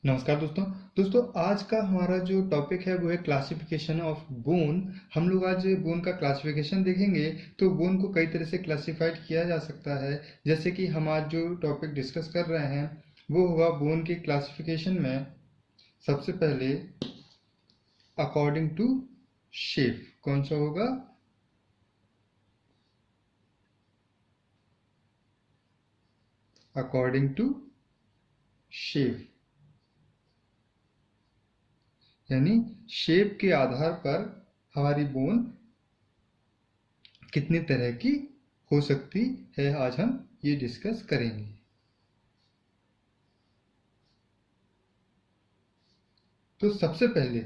नमस्कार दोस्तों। आज का हमारा जो टॉपिक है वो है क्लासिफिकेशन ऑफ बोन। हम लोग आज बोन का क्लासिफिकेशन देखेंगे। तो बोन को कई तरह से क्लासिफाइड किया जा सकता है। जैसे कि हम आज जो टॉपिक डिस्कस कर रहे हैं वो होगा बोन के क्लासिफिकेशन में सबसे पहले अकॉर्डिंग टू शेप। कौन सा होगा? अकॉर्डिंग टू शेप, यानी शेप के आधार पर हमारी बोन कितने तरह की हो सकती है, आज हम ये डिस्कस करेंगे। तो सबसे पहले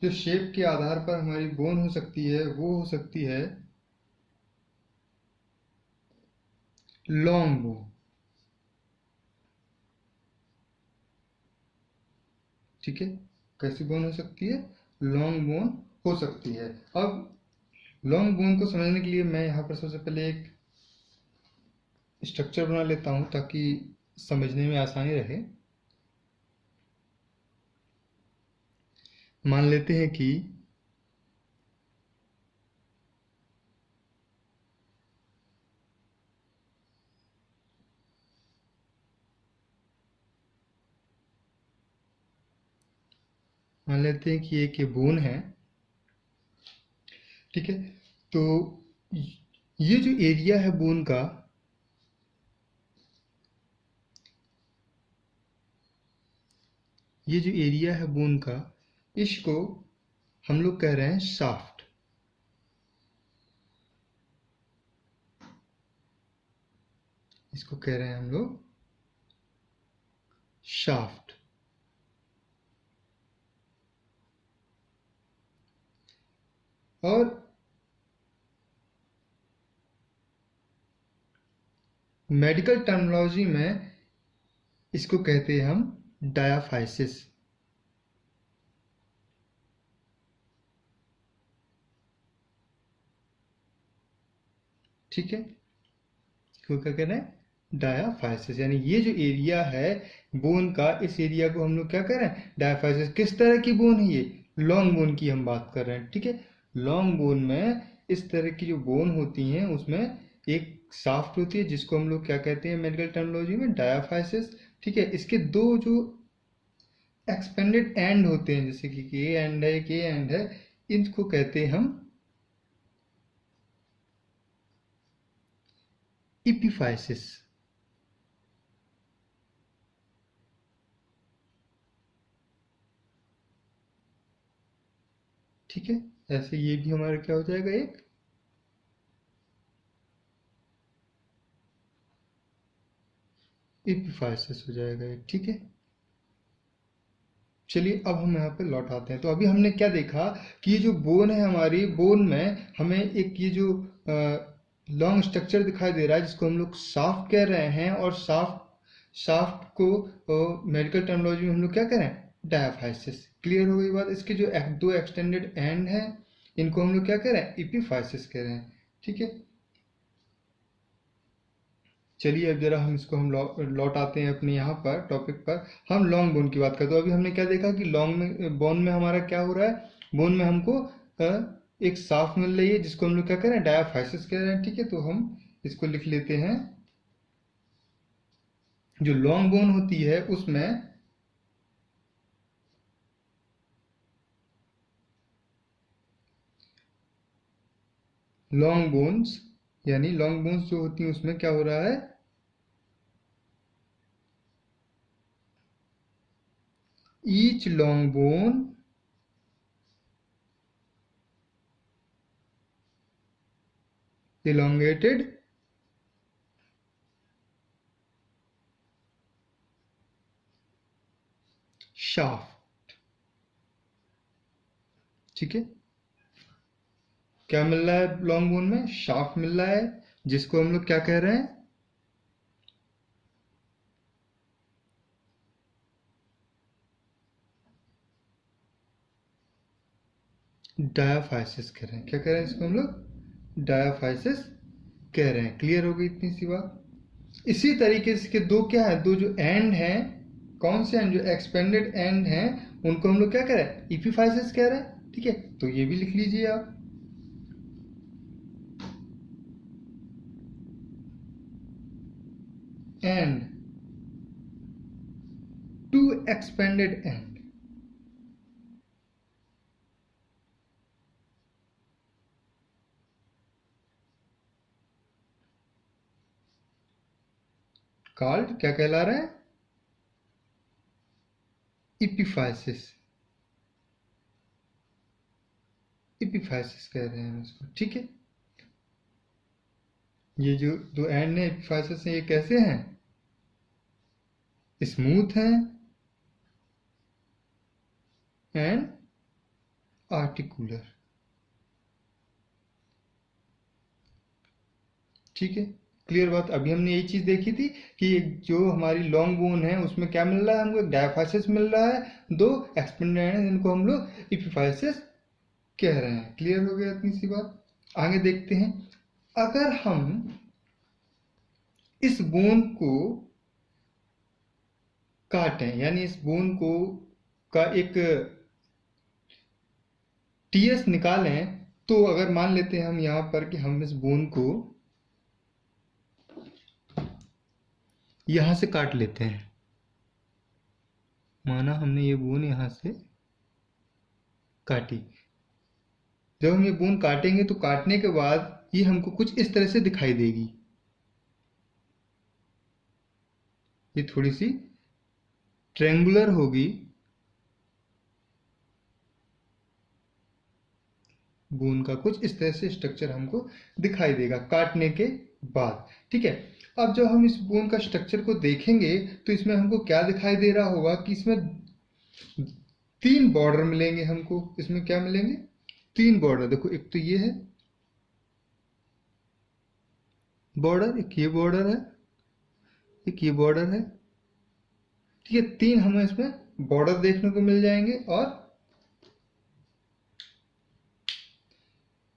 जो शेप के आधार पर हमारी बोन हो सकती है वो हो सकती है लॉन्ग बोन। ठीक है, कैसी बोन हो सकती है? लॉन्ग बोन हो सकती है। अब लॉन्ग बोन को समझने के लिए मैं यहाँ पर सबसे पहले एक स्ट्रक्चर बना लेता हूँ ताकि समझने में आसानी रहे। मान लेते हैं कि एक ये बोन है। ठीक है, तो ये जो एरिया है बोन का, ये जो एरिया है बोन का, इसको हम लोग कह रहे हैं शाफ्ट। इसको कह रहे हैं हम लोग शाफ्ट। और मेडिकल टर्मिनोलॉजी में इसको कहते हैं हम डायाफाइसिस। ठीक है, इसको क्या कह रहे हैं? डायाफाइसिस। यानी ये जो एरिया है बोन का, इस एरिया को हम लोग क्या कह रहे हैं? डायाफाइसिस। किस तरह की बोन है ये? लॉन्ग बोन की हम बात कर रहे हैं। ठीक है, लॉन्ग बोन में इस तरह की जो बोन होती हैं उसमें एक शाफ्ट होती है जिसको हम लोग क्या कहते हैं मेडिकल टर्मिनोलॉजी में? डायाफाइसिस। ठीक है, इसके दो जो एक्सपेंडेड एंड होते हैं, जैसे कि के एंड है, के एंड है, इनको कहते हैं हम इपिफाइसिस। ठीक है, ऐसे ये भी हमारा क्या हो जाएगा? एक इपिफाइसिस हो जाएगा एक। ठीक है, चलिए अब हम यहाँ पे लौट आते हैं। तो अभी हमने क्या देखा कि ये जो बोन है, हमारी बोन में हमें एक ये जो लॉन्ग स्ट्रक्चर दिखाई दे रहा है जिसको हम लोग शाफ्ट कह रहे हैं। और शाफ्ट को मेडिकल टर्मिनोलॉजी में हम लोग क्या कह रहे हैं? डायाफाइसिस। क्लियर हो गई बात? इसके जो दो एक्सटेंडेड एंड है इनको हम लोग क्या कह रहे हैं? इपिफाइसिस कह रहे हैं। ठीक है, चलिए अब जरा हम इसको हम लौट आते हैं अपने यहाँ पर टॉपिक पर। हम लॉन्ग बोन की बात करते हैं। तो अभी हमने क्या देखा कि लॉन्ग में बोन में हमारा क्या हो रहा है? बोन में हमको एक साफ मिल रही है जिसको हम लोग क्या कह रहे हैं? डायाफाइसिस कह रहे हैं। ठीक है, तो हम इसको लिख लेते हैं। जो लॉन्ग बोन होती है उसमें लॉन्ग बोन्स, यानी लॉन्ग बोन्स जो होती हैं उसमें क्या हो रहा है? Each long bone elongated shaft। ठीक है, क्या मिल रहा है लॉन्ग बोन में? शाफ्ट मिल रहा है जिसको हम लोग क्या कह रहे हैं? डायाफाइसिस कह रहे हैं। क्या कह रहे हैं इसको हम लोग? डायाफाइसिस कह रहे हैं। क्लियर हो गई इतनी सी बात। इसी तरीके से के दो क्या है, दो जो एंड हैं, कौन से एंड, जो एक्सपेंडेड एंड हैं, उनको हम लोग क्या कह रहे हैं, इपिफाइसिस कह रहे हैं। ठीक है, तो ये भी लिख लीजिए आप। End to expanded end, called क्या कहला रहे हैं, इपिफाइसिस। इपिफाइसिस कह रहे हैं उसको। ठीक है, ये जो दो एंड है इपिफाइसिस हैं, ये कैसे हैं, स्मूथ हैं एंड आर्टिकुलर। ठीक है, क्लियर बात। अभी हमने यही चीज देखी थी कि जो हमारी लॉन्ग बोन है उसमें क्या मिल रहा है हमको, डायफाइसिस मिल रहा है, दो एक्सपेंडेड हैं जिनको हम लोग इपिफाइसिस कह रहे हैं। क्लियर हो गया इतनी सी बात। आगे देखते हैं, अगर हम इस बोन को काटें, यानी इस बोन को का एक टीएस निकालें, तो अगर मान लेते हैं हम यहाँ पर कि हम इस बोन को यहाँ से काट लेते हैं, माना हमने ये बोन यहाँ से काटी। जब हम ये बोन काटेंगे तो काटने के बाद ये हमको कुछ इस तरह से दिखाई देगी। ये थोड़ी सी ट्रेंगुलर होगी बोन का, कुछ इस तरह से स्ट्रक्चर हमको दिखाई देगा काटने के बाद। ठीक है, अब जब हम इस बोन का स्ट्रक्चर को देखेंगे तो इसमें हमको क्या दिखाई दे रहा होगा कि इसमें तीन बॉर्डर मिलेंगे हमको। इसमें क्या मिलेंगे, तीन बॉर्डर। देखो, एक तो ये है बॉर्डर, एक ये बॉर्डर है, एक ये बॉर्डर है। ठीक है, तीन हमें इसमें बॉर्डर देखने को मिल जाएंगे। और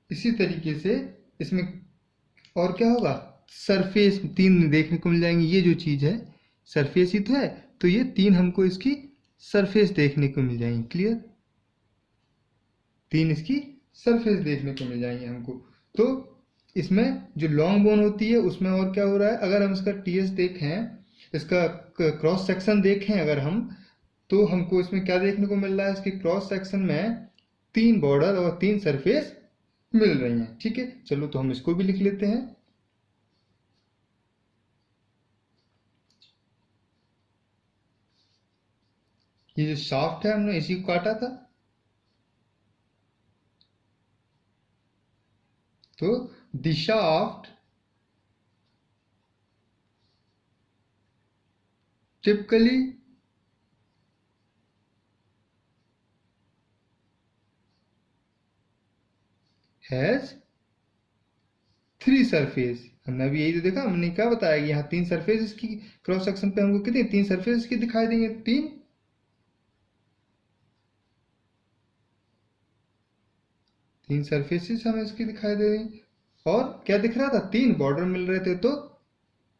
इसी तरीके से इसमें और क्या होगा, सरफेस तीन देखने को मिल जाएंगे। ये जो चीज है सरफेस ही तो है, तो ये तीन हमको इसकी सरफेस देखने को मिल जाएंगी। क्लियर, तीन इसकी सरफेस देखने को मिल जाएंगे हमको। तो इसमें जो लॉन्ग बोन होती है उसमें और क्या हो रहा है, अगर हम इसका टीएस देखें, इसका क्रॉस सेक्शन देखें अगर हम, तो हमको इसमें क्या देखने को मिल रहा है, इसके क्रॉस सेक्शन में तीन बॉर्डर और तीन सरफेस मिल रही हैं। ठीक है, चलो तो हम इसको भी लिख लेते हैं। ये जो शाफ्ट है हमने इसी को काटा था, तो the shaft typically has three surface. हमने अभी यही तो देखा, हमने क्या बताया कि यहाँ तीन सरफेस इसकी, क्रॉस सेक्शन पे हमको कितनी तीन सरफेस इसकी दिखाई देंगे, तीन, तीन सरफेसेस हमें इसकी दिखाई दे रही। और क्या दिख रहा था, तीन बॉर्डर मिल रहे थे, तो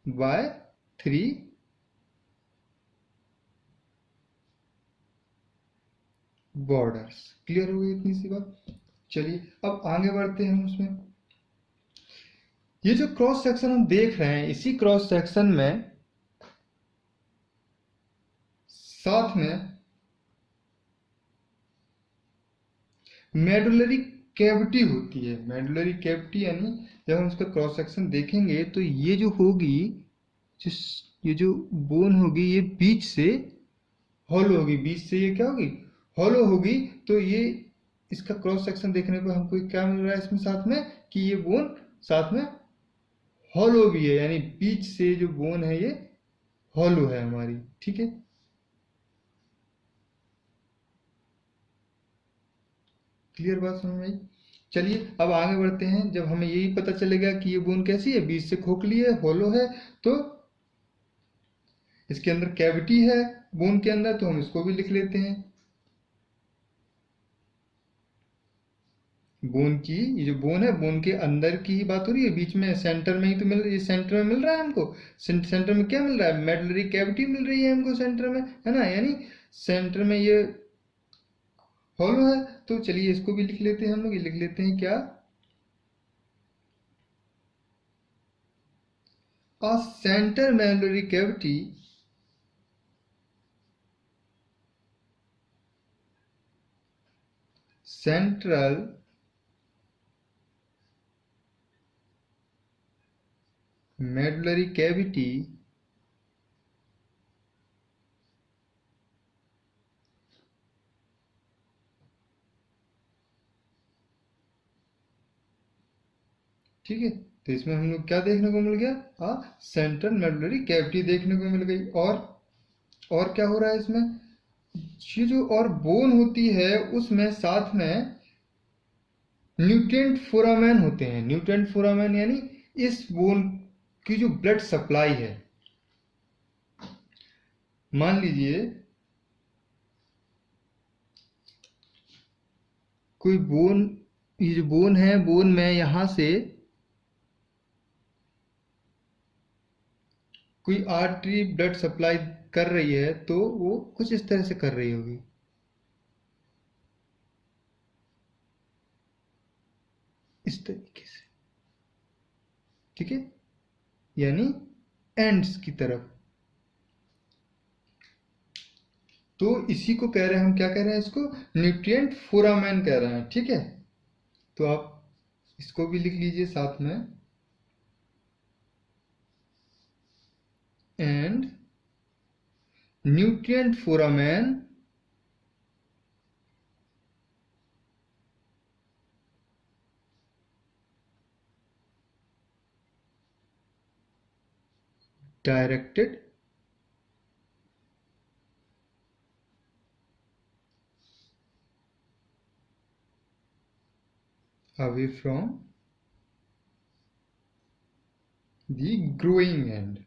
बाय थ्री बॉर्डर्स। क्लियर हो गई इतनी सी बात। चलिए अब आगे बढ़ते हैं हम उसमें। ये जो क्रॉस सेक्शन हम देख रहे हैं, इसी क्रॉस सेक्शन में साथ में मेडुलरी कैविटी होती है। मेडुलरी कैविटी यानी जब हम इसका क्रॉस सेक्शन देखेंगे तो ये जो होगी, जिस ये जो बोन होगी, ये बीच से हॉलो होगी, बीच से ये क्या होगी, हॉलो होगी। तो ये इसका क्रॉस सेक्शन देखने पर हमको क्या मिल रहा है इसमें साथ में, कि ये बोन साथ में हॉलो भी है, यानी बीच से जो बोन है ये हॉलो है हमारी। ठीक है, क्लियर बात समझ में आई। चलिए अब आगे बढ़ते हैं। जब हमें यही पता चलेगा कि ये बोन कैसी है, बीच से खोखली है, हॉलो है, तो इसके अंदर कैविटी है बोन के अंदर, तो हम इसको भी लिख लेते हैं। बोन की, ये जो बोन है, बोन के अंदर की ही बात हो रही है, बीच में सेंटर में ही तो मिल, ये सेंटर में मिल रहा है हमको। सेंटर में क्या मिल रहा है? मेडुलरी कैविटी मिल रही है हमको सेंटर में, है ना, यानी सेंटर में ये हॉलो है। तो चलिए इसको भी लिख लेते हैं हम लोग, ये लिख लेते हैं क्या, a center medullary cavity central medullary cavity ठीक है। तो इसमें हम लोग क्या देखने को मिल गया, सेंट्रल मेडुलरी कैविटी देखने को मिल गई। और क्या हो रहा है इसमें, ये जो और बोन होती है उसमें साथ में न्यूट्रिएंट फोरामेन होते हैं। न्यूट्रिएंट फोरामेन यानी इस बोन की जो ब्लड सप्लाई है, मान लीजिए कोई बोन, ये जो बोन है, बोन में यहां से कोई आर्टरी ब्लड सप्लाई कर रही है, तो वो कुछ इस तरह से कर रही होगी, इस तरीके से, ठीक है, यानी एंड्स की तरफ। तो इसी को कह रहे हैं हम, क्या कह रहे हैं इसको, न्यूट्रिएंट फोरामेन कह रहे हैं, ठीक है। तो आप इसको भी लिख लीजिए साथ में, and nutrient foramen directed away from the growing end।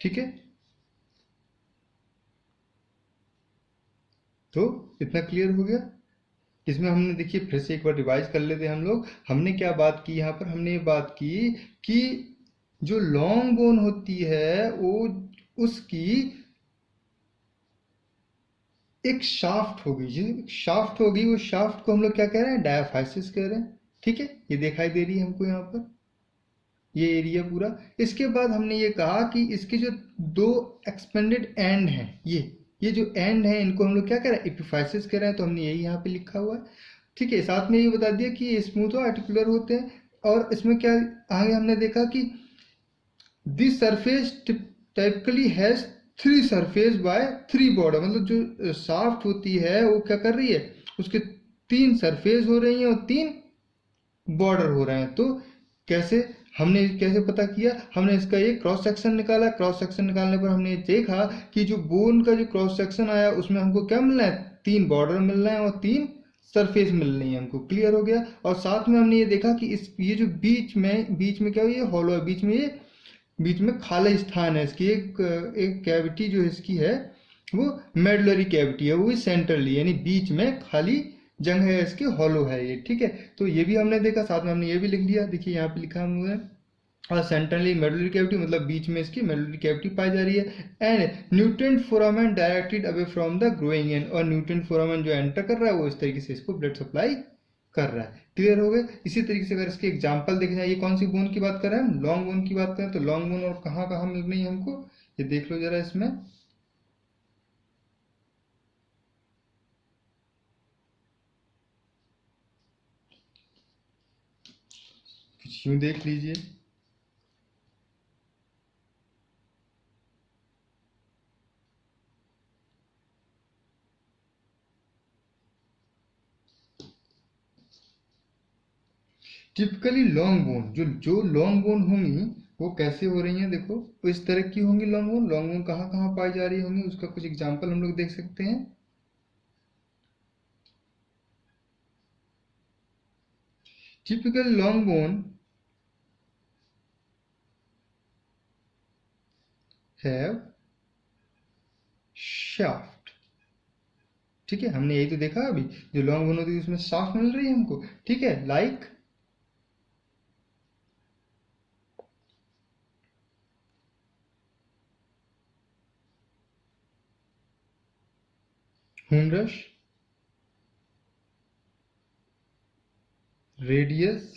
ठीक है, तो इतना क्लियर हो गया। इसमें हमने, देखिए फिर से एक बार रिवाइज कर लेते हैं हम लोग। हमने क्या बात की यहाँ पर, हमने ये बात की कि जो लॉन्ग बोन होती है वो, उसकी एक शाफ्ट होगी, जो शाफ्ट होगी, वो शाफ्ट को हम लोग क्या कह रहे हैं, डायाफाइसिस कह रहे हैं, ठीक है। ये दिखाई दे रही है हमको यहाँ पर, ये एरिया पूरा। इसके बाद हमने ये कहा कि इसके जो दो एक्सपेंडेड एंड हैं, ये जो एंड है, इनको हम लोग क्या कह रहे हैं, एपिफाइसिस कह रहे हैं। तो हमने यही यहाँ पे लिखा हुआ है, ठीक है। साथ में ये बता दिया कि ये स्मूथ और आर्टिकुलर होते हैं। और इसमें क्या आगे हमने देखा कि this surface typically has three surface by three border, मतलब जो शाफ्ट होती है वो क्या कर रही है, उसके तीन सरफेस हो रही हैं और तीन बॉर्डर हो रहे हैं। तो कैसे, हमने कैसे पता किया, हमने इसका ये क्रॉस सेक्शन निकाला। क्रॉस सेक्शन निकालने पर हमने देखा कि जो बोन का जो क्रॉस सेक्शन आया उसमें हमको क्या मिल रहा है, तीन बॉर्डर मिल रहे हैं और तीन सरफेस मिल रही है हमको, क्लियर हो गया। और साथ में हमने ये देखा कि इस ये जो बीच में क्या, ये हॉलो है, बीच में खाली स्थान है इसकी, एक कैविटी जो इसकी है वो मेडुलरी कैविटी है, वो भी सेंट्रली, यानी बीच में खाली जंग है इसकी, हॉलो है ये, ठीक है। तो ये भी हमने देखा, साथ में हमने ये भी लिख लिया, देखिए यहाँ पे लिखा हुआ है, और सेंट्रली मेडुलरी कैविटी, मतलब बीच में इसकी मेडुलरी कैविटी पाई जा रही है। And nutrient foramen directed away from the growing and, और न्यूट्रिएंट फोरामेन जो एंटर कर रहा है वो इस तरीके से इसको ब्लड सप्लाई कर रहा है, क्लियर हो गए। इसी तरीके से अगर इसके एग्जांपल देखे जाए, ये कौन सी बोन की बात कर रहे हैं हम, लॉन्ग बोन की बात करें, तो लॉन्ग बोन और कहाँ कहाँ मिल रही है हमको, ये देख लो जरा इसमें। कुछ यूं देख लीजिए, टिपिकली लॉन्ग बोन, जो लॉन्ग बोन होंगी वो कैसे हो रही हैं, देखो वो इस तरह की होंगी लॉन्ग बोन। लॉन्ग बोन कहाँ कहाँ पाई जा रही होंगी, उसका कुछ एग्जांपल हम लोग देख सकते हैं। Typical long bone have shaft. ठीक है, हमने यही तो देखा अभी, जो लॉन्ग बोन होती है उसमें शाफ्ट मिल रही है हमको। ठीक है, like humerus, radius,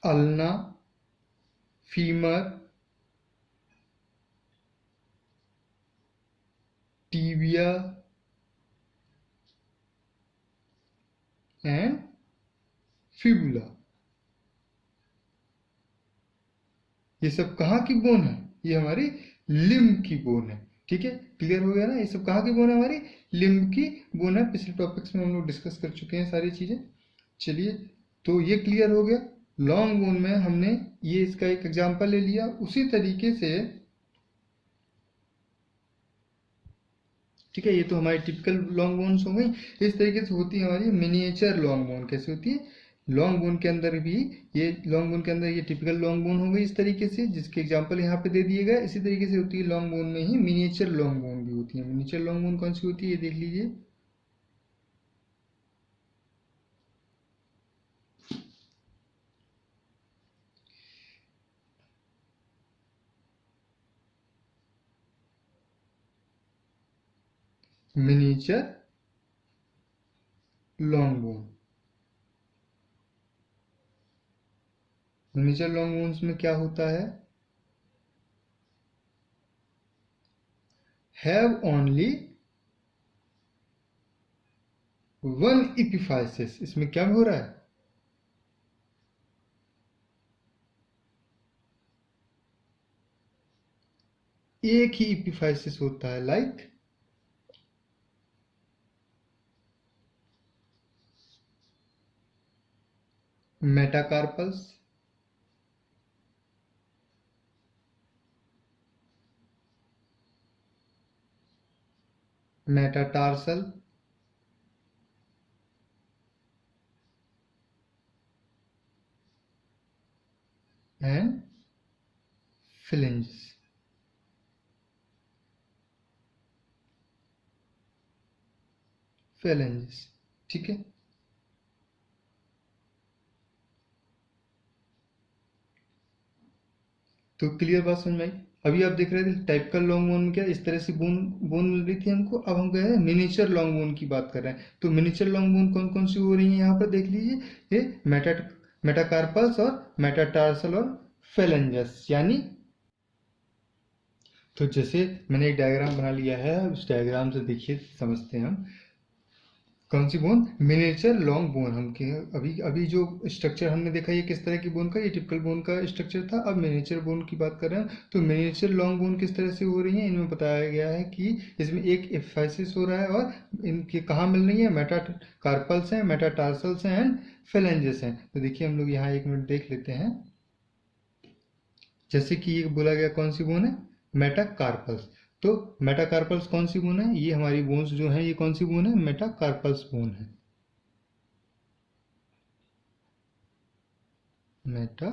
ulna, femur, tibia and fibula. ये सब कहाँ की बोन है? ये हमारी लिम्ब की बोन है। ठीक है, क्लियर हो गया ना? ये सब कहाँ की बोन है? हमारी लिम्ब की बोन है। पिछले टॉपिक्स में हम लोग डिस्कस कर चुके हैं सारी चीजें। चलिए, तो ये क्लियर हो गया। लॉन्ग बोन में हमने ये इसका एक एग्जांपल ले लिया। उसी तरीके से, ठीक है, ये तो हमारी टिपिकल लॉन्ग बोन्स हो गई। इस तरीके से होती है हमारी मिनिएचर लॉन्ग बोन। कैसे होती है? लॉन्ग बोन के अंदर भी, ये लॉन्ग बोन के अंदर ये टिपिकल लॉन्ग बोन हो गई इस तरीके से, जिसके एग्जांपल यहाँ पे दे दिए गए। इसी तरीके से होती है लॉन्ग बोन में ही मिनिएचर लॉन्ग बोन भी होती है। मिनिएचर लॉन्ग बोन कौन सी होती है ये देख लीजिए। Miniature long bone. Miniature long bones में क्या होता है? Have only one epiphysis. इसमें क्या हो रहा है? एक ही इपिफाइसिस होता है। Like metacarpals, metatarsal and phalanges। phalanges, ठीक है। तो क्लियर बात समझ में आई? अभी आप देख रहे थे टाइपिकल लॉन्ग बोन में क्या इस तरह से बोन बोन मिल रही थी हमको। अब हम कह रहे हैं मिनिएचर लॉन्ग बोन की बात कर रहे हैं। तो मिनिएचर लॉन्ग बोन कौन कौन सी हो रही है यहाँ पर देख लीजिए। ये मेटाकार्पल्स और मेटाटार्सल और फेलेंजस। यानी, तो जैसे मैंने एक डायग्राम बना लिया है, उस डायग्राम से देखिए समझते हैं हम। कौन सी बोन? Miniature long bone. हम अभी अभी जो स्ट्रक्चर हमने देखा ये किस तरह की बोन का, ये टिपिकल बोन का स्ट्रक्चर था। अब मिनिएचर बोन की बात कर रहे हैं। तो मिनिएचर लॉन्ग बोन किस तरह से हो रही है? इनमें बताया गया है कि इसमें एक एफाइसिस हो रहा है और इनके कहाँ मिल रही है? मेटाकार्पल्स हैं, मेटाटार्सल्स हैं एंड फेलेंजेस हैं। तो देखिए हम लोग यहाँ एक मिनट देख लेते हैं। जैसे कि ये बोला गया कौन सी बोन है? मेटाकार्पल्स। तो मेटाकार्पल्स कौन सी बोन है? ये हमारी बोन्स जो है, ये कौन सी बोन है? मेटाकार्पल्स बोन है। मेटा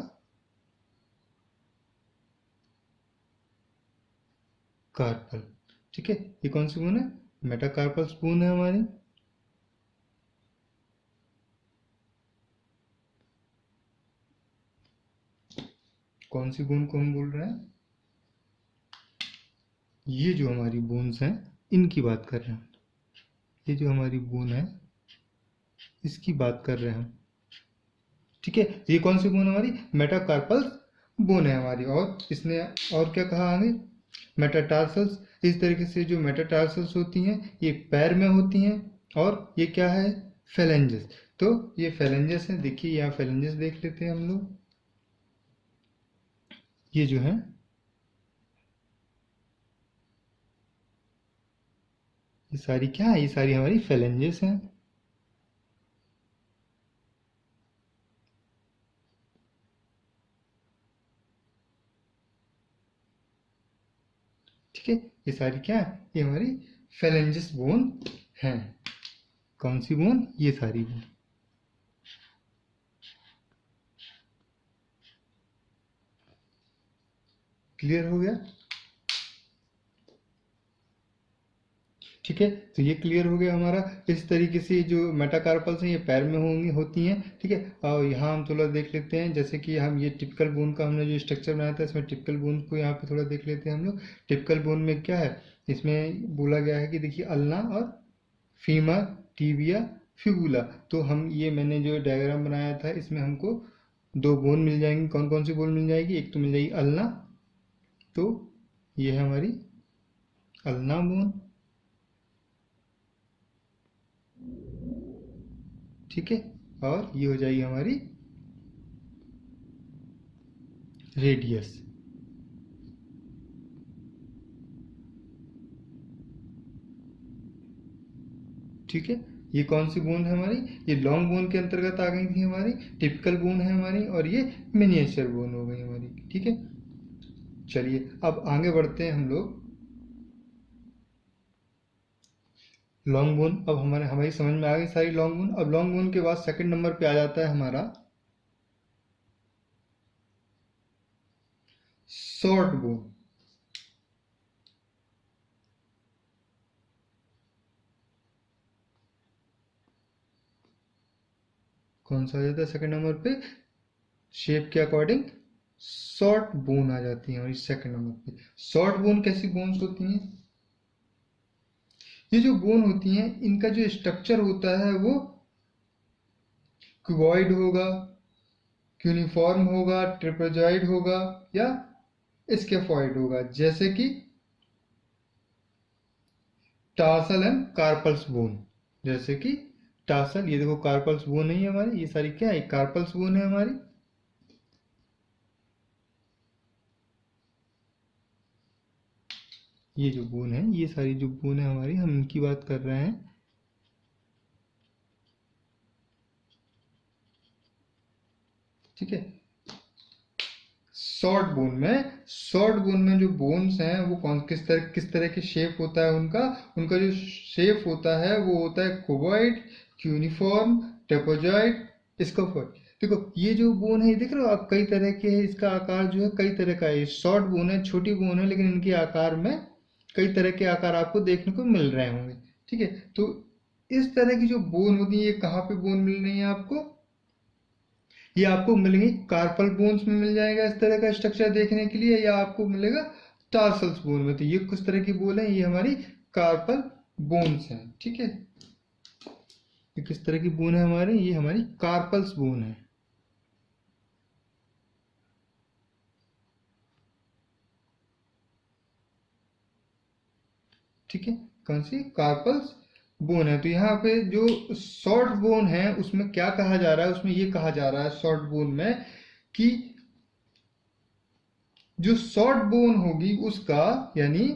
कार्पल, ठीक है। ये कौन सी बोन है? मेटाकार्पल बोन है हमारी। कौन सी बोन को हम बोल रहे हैं? ये जो हमारी बोन्स हैं इनकी बात कर रहे हैं। ये जो हमारी बोन है इसकी बात कर रहे हैं हम। ठीक है, ये कौन सी बोन है हमारी? मेटाकार्पल बोन है हमारी। और इसने और क्या कहा आगे? मेटाटार्सल्स। इस तरीके से जो मेटाटार्सल्स होती हैं ये पैर में होती हैं। और ये क्या है? फेलेंजेस। तो ये फेलेंजेस है। देखिए यहाँ फेलेंजेस देख लेते हैं हम लोग। ये जो है, ये सारी क्या है? ये सारी हमारी फेलेंजेस हैं। ठीक है, ये सारी क्या है? ये हमारी फेलेंजेस बोन हैं। कौन सी बोन? ये सारी बोन। क्लियर हो गया? ठीक है, तो ये क्लियर हो गया हमारा। इस तरीके से जो मेटाकार्पल्स हैं ये पैर में होंगी होती हैं। ठीक है, और यहाँ हम थोड़ा देख लेते हैं, जैसे कि हम ये टिपिकल बोन का हमने जो स्ट्रक्चर बनाया था, इसमें टिपिकल बोन को यहाँ पे थोड़ा देख लेते हैं हम लोग। टिपिकल बोन में क्या है, इसमें बोला गया है कि देखिए अल्ना और फीमर, टिबिया, फिबुला। तो हम ये मैंने जो डायग्राम बनाया था इसमें हमको दो बोन मिल जाएंगी। कौन कौन सी बोन मिल जाएगी? एक तो मिल जाएगी अल्ना, तो ये है हमारी अल्ना बोन। ठीक है, और ये हो जाएगी हमारी रेडियस। ठीक है, ये कौन सी बोन है हमारी? ये लॉन्ग बोन के अंतर्गत आ गई थी हमारी। टिपिकल बोन है हमारी, और ये मिनिएचर बोन हो गई हमारी। ठीक है, चलिए अब आगे बढ़ते हैं हम लोग। लॉन्ग बोन अब हमारे हमारी समझ में आ गई सारी लॉन्ग बोन। अब लॉन्ग बोन के बाद सेकंड नंबर पे आ जाता है हमारा शॉर्ट बोन। कौन सा आ जाता है सेकंड नंबर पे? शेप के अकॉर्डिंग शॉर्ट बोन आ जाती है हमारी सेकंड नंबर पे। शॉर्ट बोन कैसी बोन्स होती हैं? ये जो बोन होती हैं इनका जो स्ट्रक्चर होता है वो क्यूबॉइड होगा, क्यूनिफॉर्म होगा, ट्रिपेजॉइड होगा, या स्केफॉइड होगा, जैसे कि टार्सल एंड कार्पल्स बोन। जैसे कि टार्सल, ये देखो कार्पल्स बोन नहीं है हमारी, ये सारी क्या है? कार्पल्स बोन है हमारी। ये जो बोन है, ये सारी जो बोन है हमारी, हम इनकी बात कर रहे हैं। ठीक है, शॉर्ट बोन में जो बोन्स हैं वो किस तरह के शेप होता है उनका? उनका जो शेप होता है वो होता है क्यूबॉइड, क्यूनिफॉर्म, ट्रेपेजॉइड, स्केफॉइड। देखो ये जो बोन है, ये देख रहे हो आप, कई तरह के है। इसका आकार जो है कई तरह का है। शॉर्ट बोन है, छोटी बोन है, लेकिन इनके आकार में कई तरह के आकार आपको देखने को मिल रहे होंगे। ठीक है, तो इस तरह की जो बोन होती है, ये कहाँ पे बोन मिल रही है आपको? ये आपको मिलेंगी कार्पल बोन्स में मिल जाएगा इस तरह का स्ट्रक्चर देखने के लिए, या आपको मिलेगा टार्सल्स बोन में। तो ये कुछ तरह की बोन है, ये हमारी कार्पल बोन्स हैं। ठीक है, ये किस तरह की बोन है हमारी? ये हमारी कार्पल्स बोन है। ठीक है, कौन सी? कार्पल्स बोन है। तो यहाँ पे जो शॉर्ट बोन है उसमें क्या कहा जा रहा है? उसमें ये कहा जा रहा है शॉर्ट बोन में कि जो शॉर्ट बोन होगी उसका, यानी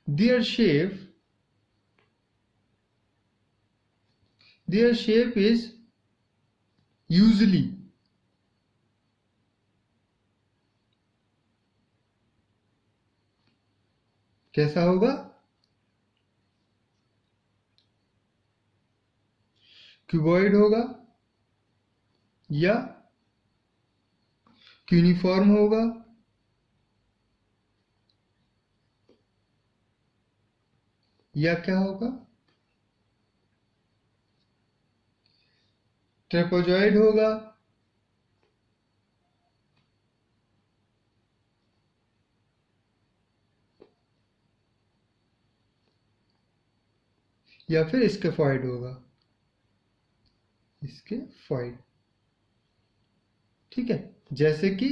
their shape their shape is usually कैसा होगा? क्यूबॉइड होगा, या यूनिफॉर्म होगा, या क्या होगा? ट्रेपेजॉइड होगा, या फिर स्केफॉइड होगा। स्केफॉइड। ठीक है, जैसे कि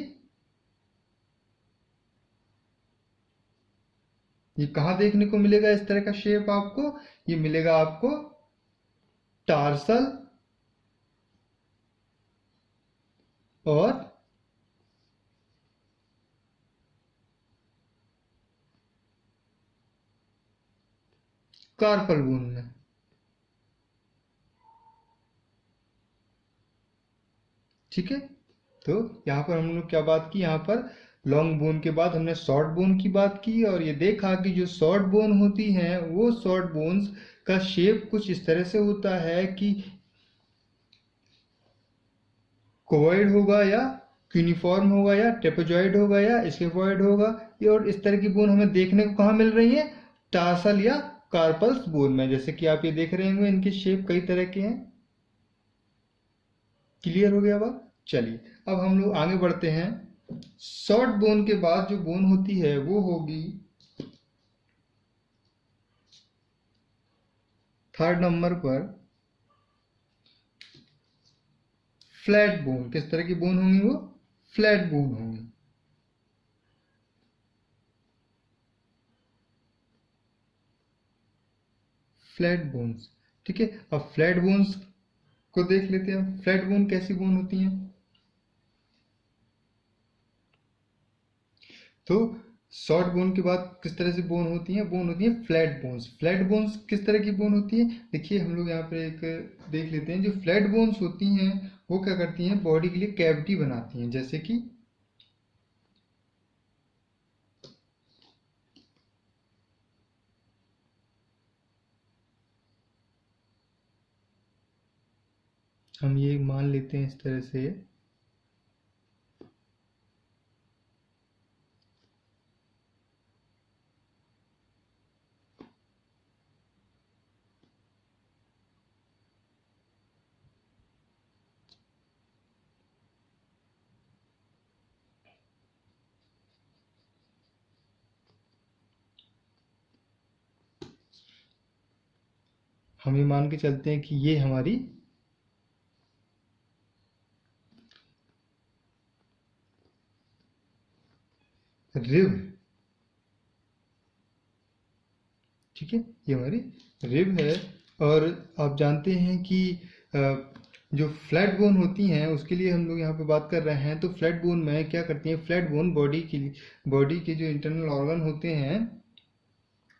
ये कहाँ देखने को मिलेगा इस तरह का शेप आपको? ये मिलेगा आपको टार्सल और कार्पल बोन में। ठीक है, तो यहाँ पर हम लोग क्या बात की? यहाँ पर लॉन्ग बोन के बाद हमने शॉर्ट बोन की बात की और ये देखा कि जो शॉर्ट बोन होती हैं वो शॉर्ट बोन्स का शेप कुछ इस तरह से होता है कि कोवॉइड होगा या क्यूनिफॉर्म होगा या ट्रेपेजॉइड होगा या स्केफॉइड होगा। ये और इस तरह की बोन हमें देखने को कहाँ मिल रही है, टार्सल या कार्पल्स बोन में। जैसे कि आप ये देख रहे होंगे इनके शेप कई तरह के हैं। क्लियर हो गया बात? चलिए अब हम लोग आगे बढ़ते हैं। शॉर्ट बोन के बाद जो बोन होती है वो होगी थर्ड नंबर पर फ्लैट बोन। किस तरह की बोन होंगी वो? फ्लैट बोन होंगी। Flat bones. ठीक है, अब फ्लैट बोन्स को देख लेते हैं। फ्लैट बोन कैसी बोन होती हैं? तो शॉर्ट बोन के बाद किस तरह से बोन होती है? बोन होती है फ्लैट बोन्स। फ्लैट बोन्स किस तरह की बोन होती है? देखिए हम लोग यहाँ पे एक देख लेते हैं। जो फ्लैट बोन्स होती हैं वो क्या करती हैं, बॉडी के लिए कैविटी बनाती हैं। जैसे कि हम ये मान लेते हैं इस तरह से, हम ये मान के चलते हैं कि ये हमारी रिब, ठीक है, ये हमारी रिब है। और आप जानते हैं कि जो फ्लैट बोन होती हैं उसके लिए हम लोग यहाँ पे बात कर रहे हैं। तो फ्लैट बोन में क्या करती हैं? फ्लैट बोन बॉडी के जो इंटरनल ऑर्गन होते हैं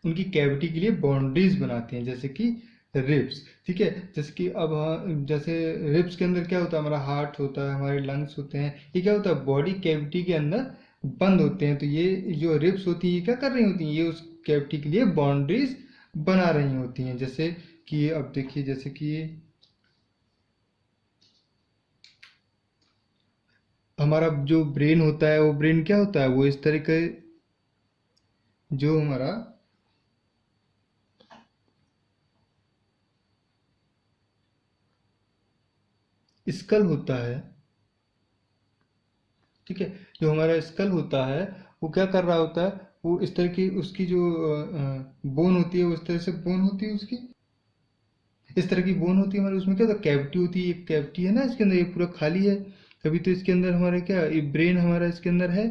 उनकी कैविटी के लिए बाउंड्रीज बनाते हैं, जैसे कि रिब्स। ठीक है, जैसे कि अब जैसे रिब्स के अंदर क्या होता है, हमारा हार्ट होता है, हमारे लंग्स होते हैं, ये क्या होता है, बॉडी कैविटी के अंदर बंद होते हैं। तो ये जो रिब्स होती हैं ये क्या कर रही होती हैं, ये उस कैविटी के लिए बाउंड्रीज बना रही होती हैं। जैसे कि अब देखिए, जैसे कि हमारा जो ब्रेन होता है वो ब्रेन क्या होता है, वो इस तरह के, जो हमारा स्कल होता है, ठीक है, जो हमारा स्कल होता है वो क्या कर रहा होता है, वो इस तरह की उसकी जो बोन होती है वो इस तरह से बोन होती है उसकी, इस तरह की बोन होती है हमारे। उसमें क्या होता है, कैविटी होती है, एक कैविटी है ना इसके अंदर, ये पूरा खाली है। अभी तो इसके अंदर हमारे क्या, ये ब्रेन हमारा इसके अंदर है।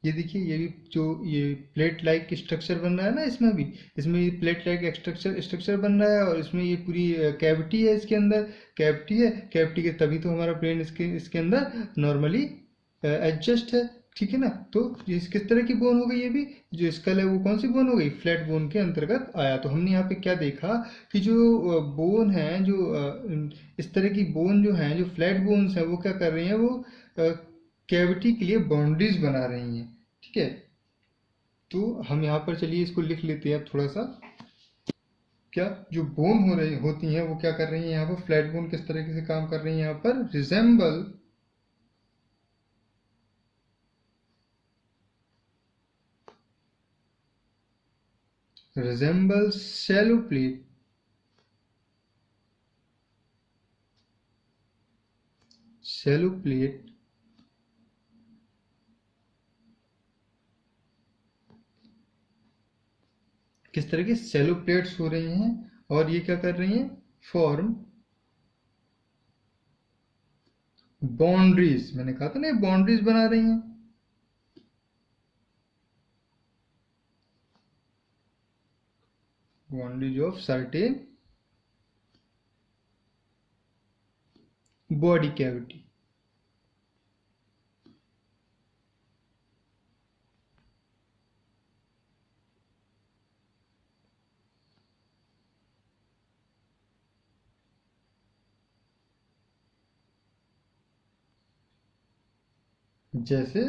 ये देखिए, ये भी जो ये प्लेट लाइक स्ट्रक्चर बन रहा है ना इसमें भी, इसमें ये प्लेट लाइक स्ट्रक्चर स्ट्रक्चर बन रहा है और इसमें ये पूरी कैविटी है इसके अंदर। कैविटी है, कैविटी के तभी तो हमारा ब्रेन इसके इसके अंदर नॉर्मली एडजस्ट है। ठीक है ना? तो ये किस तरह की बोन हो गई? ये भी जो स्कल है वो कौन सी बोन हो गई? फ्लैट बोन के अंतर्गत आया। तो हमने यहाँ पे क्या देखा कि जो बोन है, जो इस तरह की बोन जो है, जो फ्लैट बोन्स है, वो क्या कर रही हैं, वो कैविटी के लिए बाउंड्रीज बना रही हैं। ठीक है, तो हम यहाँ पर चलिए इसको लिख लेते हैं थोड़ा सा। क्या जो बोन हो रही होती हैं वो क्या कर रही हैं यहाँ पर, फ्लैट बोन किस तरीके से काम कर रही हैं यहाँ पर, resemble shallow plate, shallow plate किस तरह की शैलो प्लेट्स हो रही हैं और ये क्या कर रही हैं, फॉर्म बाउंड्रीज। मैंने कहा था ना, बाउंड्रीज बना रही हैं। Boundaries of certain body cavity. जैसे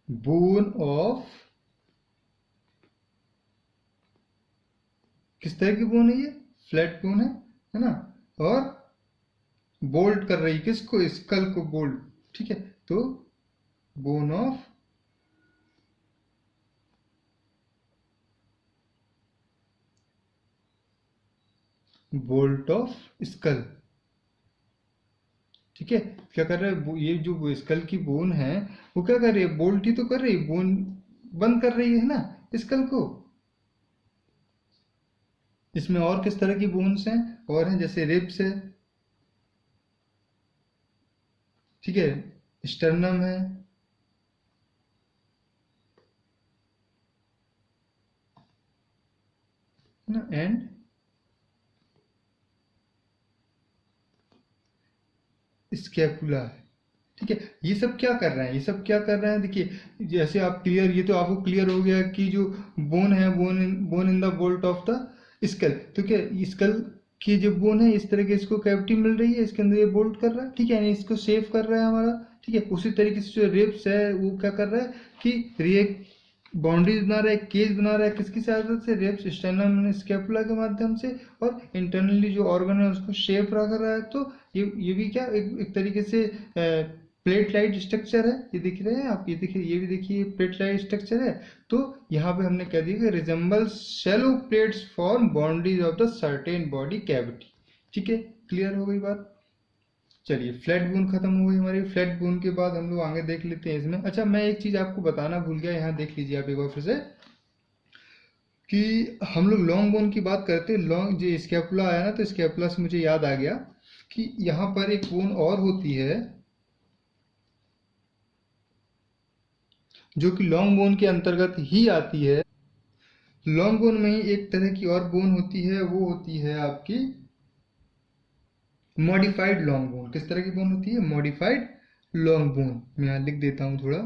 बोन ऑफ, किस तरह की बोन है ये? फ्लैट बोन है ना। और बोल्ट कर रही किसको? स्कल को बोल्ट, ठीक है। तो bone of bolt of skull, ठीक है। क्या कर रहा है ये जो स्कल की बोन है, वो क्या कर रही है? बोल्ट ही तो कर रही है, बोन बंद कर रही है ना स्कल को। इसमें और किस तरह की बोन्स हैं? और हैं जैसे रिब्स है, ठीक है, स्टर्नम है ना, एंड स्कैपुला है, ठीक है। ये सब क्या कर रहे हैं? ये सब क्या कर रहे हैं? देखिए, जैसे आप क्लियर, ये तो आपको क्लियर हो गया कि जो बोन है, bone in the bolt of the skull, तो क्या स्कल की जो बोन है, इस तरह के इसको कैविटी मिल रही है, इसके अंदर ये बोल्ट कर रहा है, ठीक है, यानी इसको सेव कर रहा है हमारा, ठीक है। उसी तरीके से जो रिब्स है वो क्या कर रहा है कि रिएक्ट बाउंड्रीज बना रहा है, केज बना रहा है, किसकी सहायता से? रिब्स, स्टेर्नम, स्कैपुला के माध्यम से। और इंटरनली जो ऑर्गन है उसको शेप रख रहा है। तो ये भी क्या एक तरीके से प्लेट लाइट स्ट्रक्चर है। ये दिख रहे हैं आप? ये देखिए, ये भी देखिए, प्लेट लाइट स्ट्रक्चर है। तो यहाँ पे हमने कह दिया कि resemble shallow plates form boundaries of the certain body cavity, ठीक है। क्लियर हो गई बात? चलिए, फ्लैट बोन खत्म हो गई हमारी। फ्लैट बोन के बाद हम लोग आगे देख लेते हैं इसमें। अच्छा, मैं एक चीज आपको बताना भूल गया, यहाँ देख लीजिए आप एक बार फिर से, कि हम लोग लॉन्ग बोन की बात करते हैं। लॉन्ग जो स्कैपुला आया ना, तो स्कैपुला से मुझे याद आ गया कि यहाँ पर एक बोन और होती है जो कि लॉन्ग बोन के अंतर्गत ही आती है। लॉन्ग बोन में ही एक तरह की और बोन होती है, वो होती है आपकी मॉडिफाइड लॉन्ग बोन। किस तरह की बोन होती है? Modified long bone. मैं यहाँ लिख देता हूँ थोड़ा।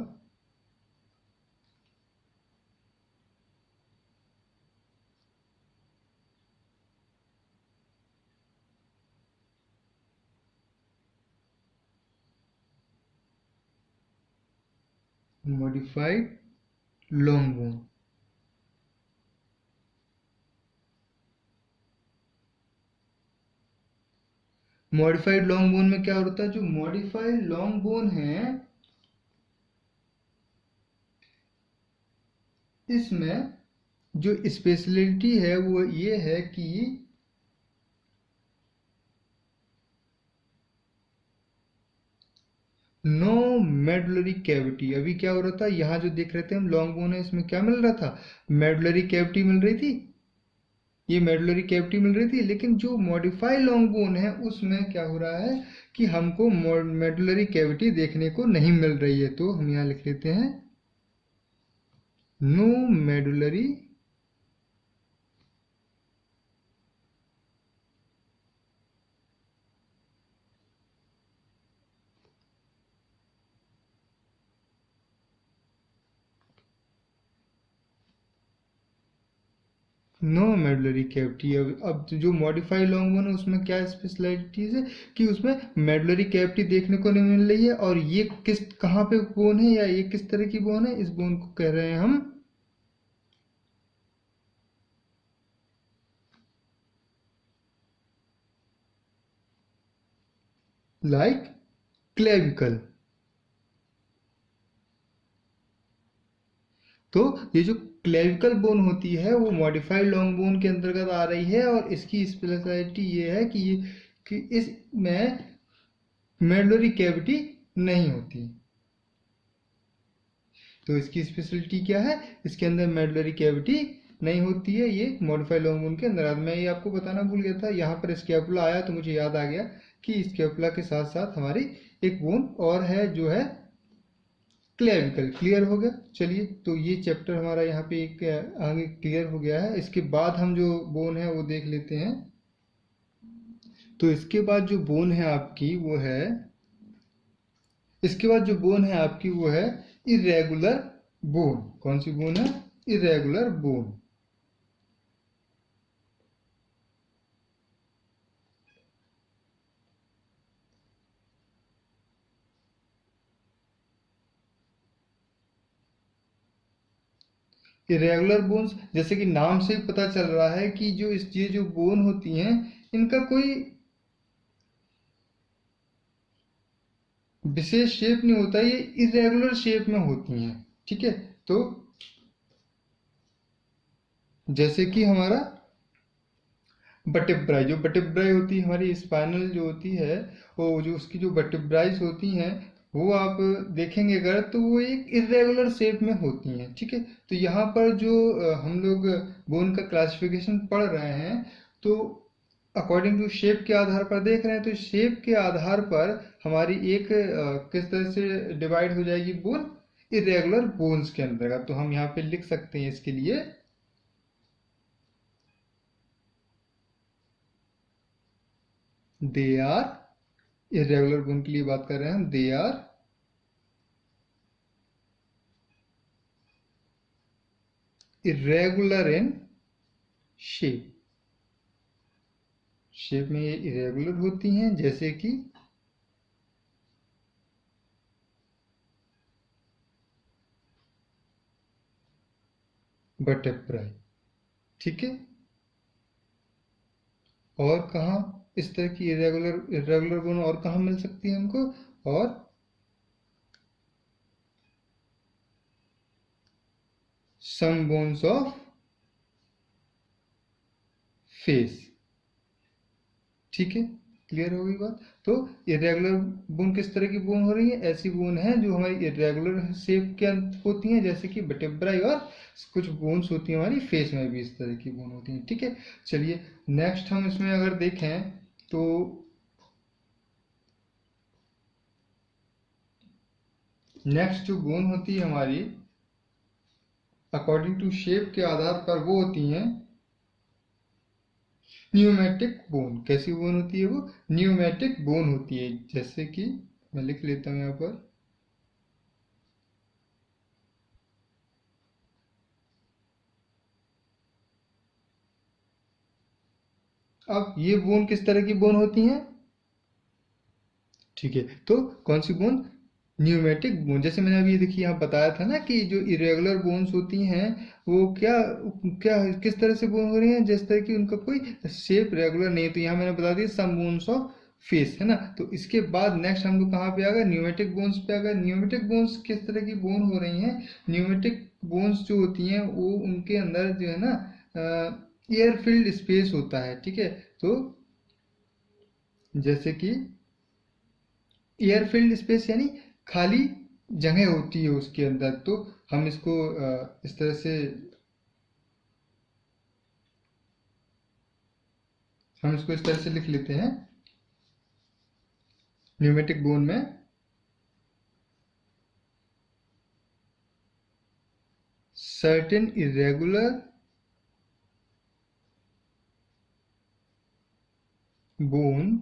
Modified long bone. Modified long bone में क्या होता है? जो मॉडिफाइड लॉन्ग बोन है, इसमें जो स्पेशलिटी है वो ये है कि नो मेडुलरी कैविटी। अभी क्या हो रहा था, यहाँ जो देख रहे थे हम लॉन्ग बोन है, इसमें क्या मिल रहा था? मेडुलरी कैविटी मिल रही थी, ये मेडुलरी कैविटी मिल रही थी। लेकिन जो मॉडिफाई लॉन्ग बोन है उसमें क्या हो रहा है कि हमको मेडुलरी कैविटी देखने को नहीं मिल रही है। तो हम यहाँ लिख लेते हैं no medullary no medullary cavity. अब जो मॉडिफाई लॉन्ग बोन है उसमें क्या स्पेशलिटीज है कि उसमें मेडुलरी कैविटी देखने को नहीं मिल रही है। और ये किस कहाँ पे बोन है, या ये किस तरह की बोन है? इस बोन को कह रहे हैं हम लाइक क्लेविकल। तो ये जो क्लेविकल बोन होती है वो मॉडिफाइड लॉन्ग बोन के अंतर्गत आ रही है। और इसकी स्पेशलिटी ये है कि इसमें मेडुलरी कैविटी नहीं होती। तो इसकी स्पेशलिटी क्या है? इसके अंदर मेडुलरी कैविटी नहीं होती है, ये मॉडिफाइड लॉन्ग बोन के अंदर आता है। मैं ये आपको बताना भूल गया था, यहाँ पर स्कैपुला आया तो मुझे याद आ गया कि स्कैपुला के साथ साथ हमारी एक बोन और है जो है क्लेविकल। क्लियर हो गया? चलिए, तो ये चैप्टर हमारा यहाँ पे एक आगे क्लियर हो गया है। इसके बाद हम जो बोन है वो देख लेते हैं। तो इसके बाद जो बोन है आपकी वो है, इसके बाद जो बोन है आपकी वो है इरेगुलर बोन। कौन सी बोन है? Irregular bone. इरेगुलर बोन्स, जैसे कि नाम से ही पता चल रहा है कि ये जो बोन होती हैं इनका कोई विशेष शेप नहीं होता, ये इरेगुलर शेप में होती हैं। ठीक है, तो जैसे कि हमारा बटेब्राई, जो बटेब्राई होती है हमारी स्पाइनल जो होती है, वो जो उसकी जो बटेब्राइज होती हैं वो आप देखेंगे अगर तो वो एक इरेगुलर शेप में होती हैं। ठीक है, तो यहाँ पर जो हम लोग बोन का क्लासिफिकेशन पढ़ रहे हैं, तो अकॉर्डिंग टू शेप के आधार पर देख रहे हैं, तो शेप के आधार पर हमारी एक किस तरह से डिवाइड हो जाएगी बोन, इरेगुलर बोन्स के अंतर्गत। तो हम यहाँ पे लिख सकते हैं इसके लिए, दे आर, इरेगुलर बोन के लिए बात कर रहे हैं हम, they are irregular in shape. Shape में ये इरेगुलर होती हैं, जैसे कि बटरफ्लाई। ठीक है, और कहाँ इस तरह की इरेगुलर इरेगुलर बोन और कहाँ मिल सकती है हमको, और सम बोन्स ऑफ फेस। ठीक है, क्लियर हो गई बात। तो इरेगुलर बोन किस तरह की बोन हो रही है, ऐसी बोन है जो हमारी इरेगुलर शेप के होती हैं, जैसे कि बटेब्राई, और कुछ बोन्स होती हैं हमारी फेस में भी इस तरह की बोन होती हैं। ठीक है, चलिए नेक्स्ट हम इसमें अगर देखें तो नेक्स्ट जो बोन होती है हमारी अकॉर्डिंग टू शेप के आधार पर वो होती हैं न्यूमेटिक बोन। कैसी बोन होती है वो, न्यूमेटिक बोन होती है, जैसे कि मैं लिख लेता हूं यहाँ पर, अब ये बोन किस तरह की बोन होती हैं। ठीक है, तो कौन सी बोन, न्यूमेटिक बोन। जैसे मैंने अभी देखिए यहाँ बताया था ना कि जो इरेगुलर बोन्स होती हैं वो क्या क्या किस तरह से बोन हो रही हैं, जिस तरह की उनका कोई शेप रेगुलर नहीं है। तो यहाँ मैंने बता दिया सम बोन्स ऑफ फेस, है ना। तो इसके बाद नेक्स्ट हम लोग कहाँ पे आ गए, न्यूमेटिक बोन्स पे आ गए। न्यूमेटिक बोन्स किस तरह की बोन हो रही हैं, न्यूमेटिक बोन्स जो होती हैं वो उनके अंदर जो है ना एयर फिल्ड स्पेस होता है। ठीक है, तो जैसे कि एयर फील्ड स्पेस यानी खाली जगह होती है उसके अंदर। तो हम इसको इस तरह से लिख लेते हैं, न्यूमेटिक बोन में certain irregular bone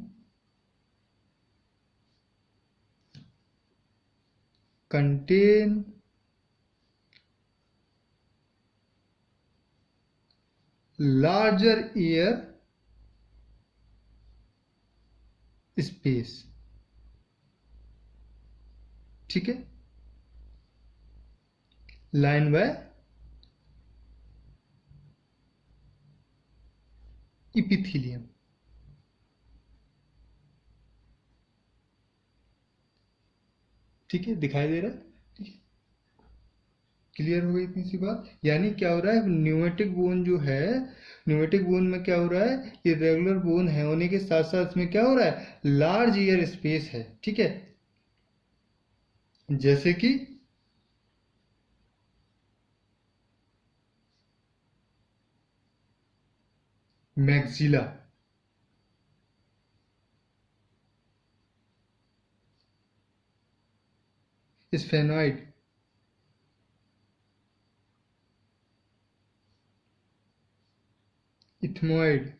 contain larger air space। ठीक है, लाइन बाय इपिथीलियम। ठीक है, दिखाई दे रहा है, ठीक है, क्लियर हो गई इतनी सी बात। यानी क्या हो रहा है, न्यूमेटिक बोन जो है, न्यूमेटिक बोन में क्या हो रहा है, इरेगुलर बोन है होने के साथ साथ इसमें क्या हो रहा है, लार्ज एयर स्पेस है। ठीक है, जैसे कि मैक्सिला, स्फेनॉइड, इथमोइड,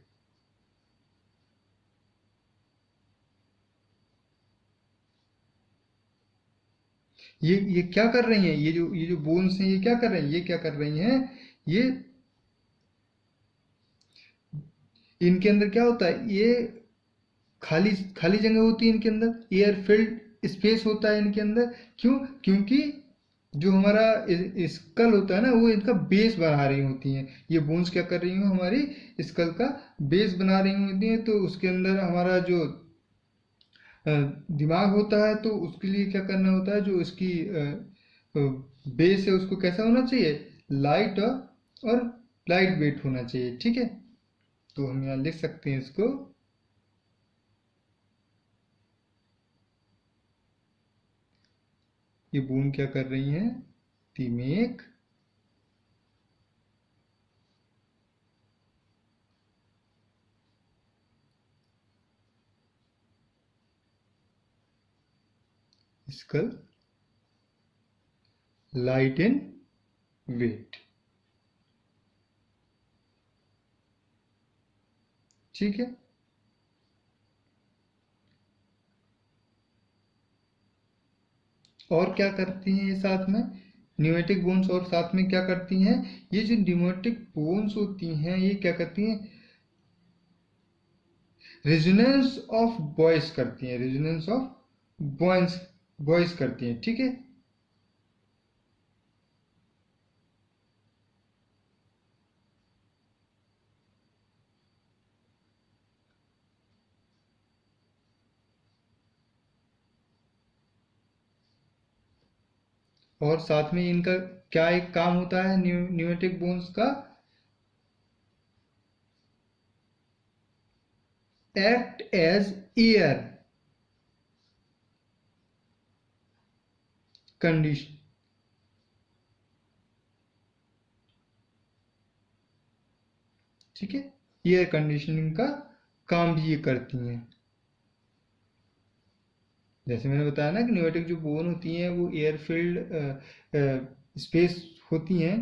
ये क्या कर रही हैं, ये जो बोन्स हैं ये क्या कर रही हैं, ये क्या कर रही हैं, ये इनके अंदर क्या होता है, ये खाली खाली जगह होती है इनके अंदर, एयर फिल्ड स्पेस होता है इनके अंदर। क्यों, क्योंकि जो हमारा स्कल होता है ना, वो इनका बेस बना रही होती हैं। ये बोन्स क्या कर रही हैं, हमारी स्कल का बेस बना रही होती हैं। तो उसके अंदर हमारा जो दिमाग होता है, तो उसके लिए क्या करना होता है, जो इसकी बेस है उसको कैसा होना चाहिए, लाइट और लाइट वेट होना चाहिए। ठीक है, तो हम यहाँ लिख सकते हैं इसको, ये बोन क्या कर रही हैं, they make skull light in weight. ठीक है, और क्या करती हैं ये साथ में, न्यूमेटिक बोन्स और साथ में क्या करती हैं, ये जो न्यूमेटिक बोन्स होती हैं ये क्या करती हैं, रेजोनेंस ऑफ वॉइस करती हैं, रेजोनेंस ऑफ वॉइस वॉइस करती हैं। ठीक है, और साथ में इनका क्या एक काम होता है न्यूमेटिक बोन्स का, एक्ट एज एयर कंडीशन। ठीक है, एयर कंडीशनिंग का काम भी ये करती हैं। जैसे मैंने बताया ना कि न्यूमेटिक जो बोन होती हैं वो एयर फिल्ड स्पेस होती हैं।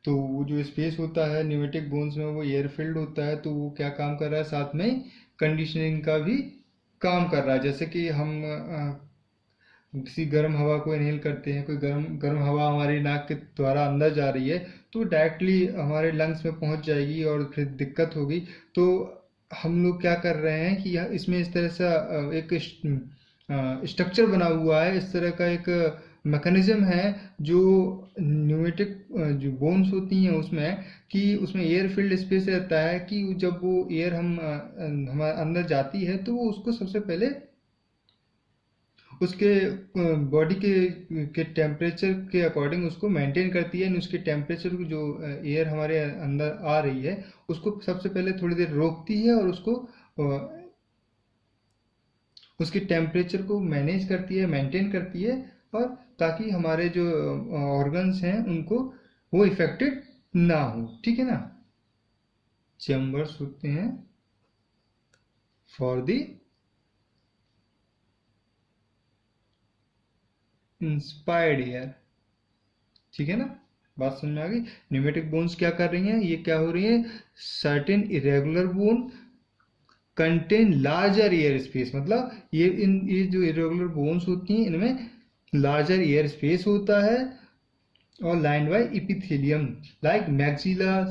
तो वो जो स्पेस होता है न्यूमेटिक बोन्स में, वो एयर फिल्ड होता है। तो वो क्या काम कर रहा है, साथ में कंडीशनिंग का भी काम कर रहा है। जैसे कि हम किसी गर्म हवा को इनहेल करते हैं, कोई गर्म गर्म हवा हमारी नाक के द्वारा अंदर जा रही है, तो डायरेक्टली हमारे लंग्स में पहुंच जाएगी और फिर दिक्कत होगी। तो हम लोग क्या कर रहे हैं कि इसमें इस तरह से एक स्ट्रक्चर बना हुआ है, इस तरह का एक मैकेनिज्म है जो न्यूमेटिक जो बोन्स होती हैं उसमें, कि उसमें एयर फील्ड स्पेस रहता है, कि जब वो एयर हमारे अंदर जाती है तो वो उसको सबसे पहले उसके बॉडी के टेम्परेचर के अकॉर्डिंग उसको मेंटेन करती है। उसके टेम्परेचर को जो एयर हमारे अंदर आ रही है उसको सबसे पहले थोड़ी देर रोकती है, और उसको उसके टेम्परेचर को मैनेज करती है, मेंटेन करती है, और ताकि हमारे जो ऑर्गन्स हैं उनको वो इफेक्टेड ना हो। ठीक है ना, चैम्बर्स होते हैं फॉर द इंस्पायर्ड एयर। ठीक है ना, बात समझ में आ गई। न्यूमेटिक बोन्स क्या कर रही हैं, ये क्या हो रही है, certain irregular bone contain larger air space. मतलब ये जो इरेगुलर बोन्स होती हैं इनमें लार्जर एयर स्पेस होता है, और lined by epithelium like maxilla,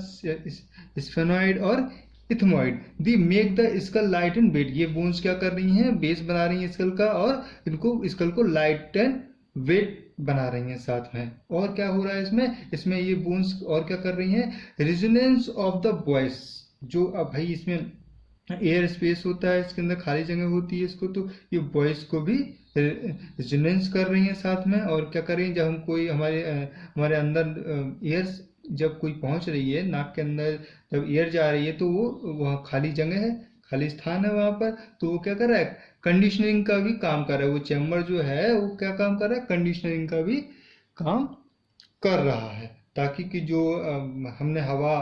sphenoid और ethmoid. They make the skull light and weight. ये बोन्स क्या कर रही हैं, बेस बना रही हैं स्कल का, और इनको स्कल को लाइट एंड वेट बना रही हैं साथ में। और क्या हो रहा है इसमें, इसमें ये बोन्स और क्या कर रही हैं, रेजोनेंस ऑफ द वॉइस। जो अब भाई इसमें एयर स्पेस होता है, इसके अंदर खाली जगह होती है इसको, तो ये वॉइस को भी रेजोनेंस कर रही हैं साथ में। और क्या कर रही हैं, जब हम कोई हमारे अंदर एयर जब कोई पहुंच रही है नाक के अंदर, जब एयर जा रही है तो वो वहाँ खाली जगह है, खाली स्थान है वहां पर, तो वो क्या कर रहा है, कंडीशनिंग का भी काम कर रहा है। वो चैम्बर जो है वो क्या काम कर रहा है, कंडीशनिंग का भी काम कर रहा है, ताकि कि जो हमने हवा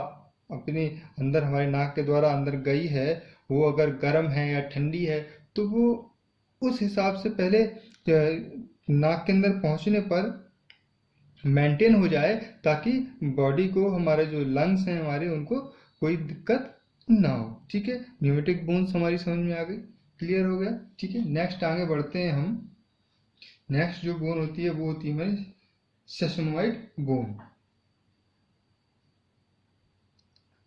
अपने अंदर हमारे नाक के द्वारा अंदर गई है, वो अगर गर्म है या ठंडी है, तो वो उस हिसाब से पहले नाक के अंदर पहुंचने पर मेंटेन हो जाए, ताकि बॉडी को, हमारे जो लंग्स हैं हमारे, उनको कोई दिक्कत ना हो। ठीक है, न्यूमेटिक बोन्स हमारी समझ में आ गई, क्लियर हो गया। ठीक है, नेक्स्ट आगे बढ़ते हैं हम। नेक्स्ट जो बोन होती है वो होती है हमारी सेसमोइड बोन।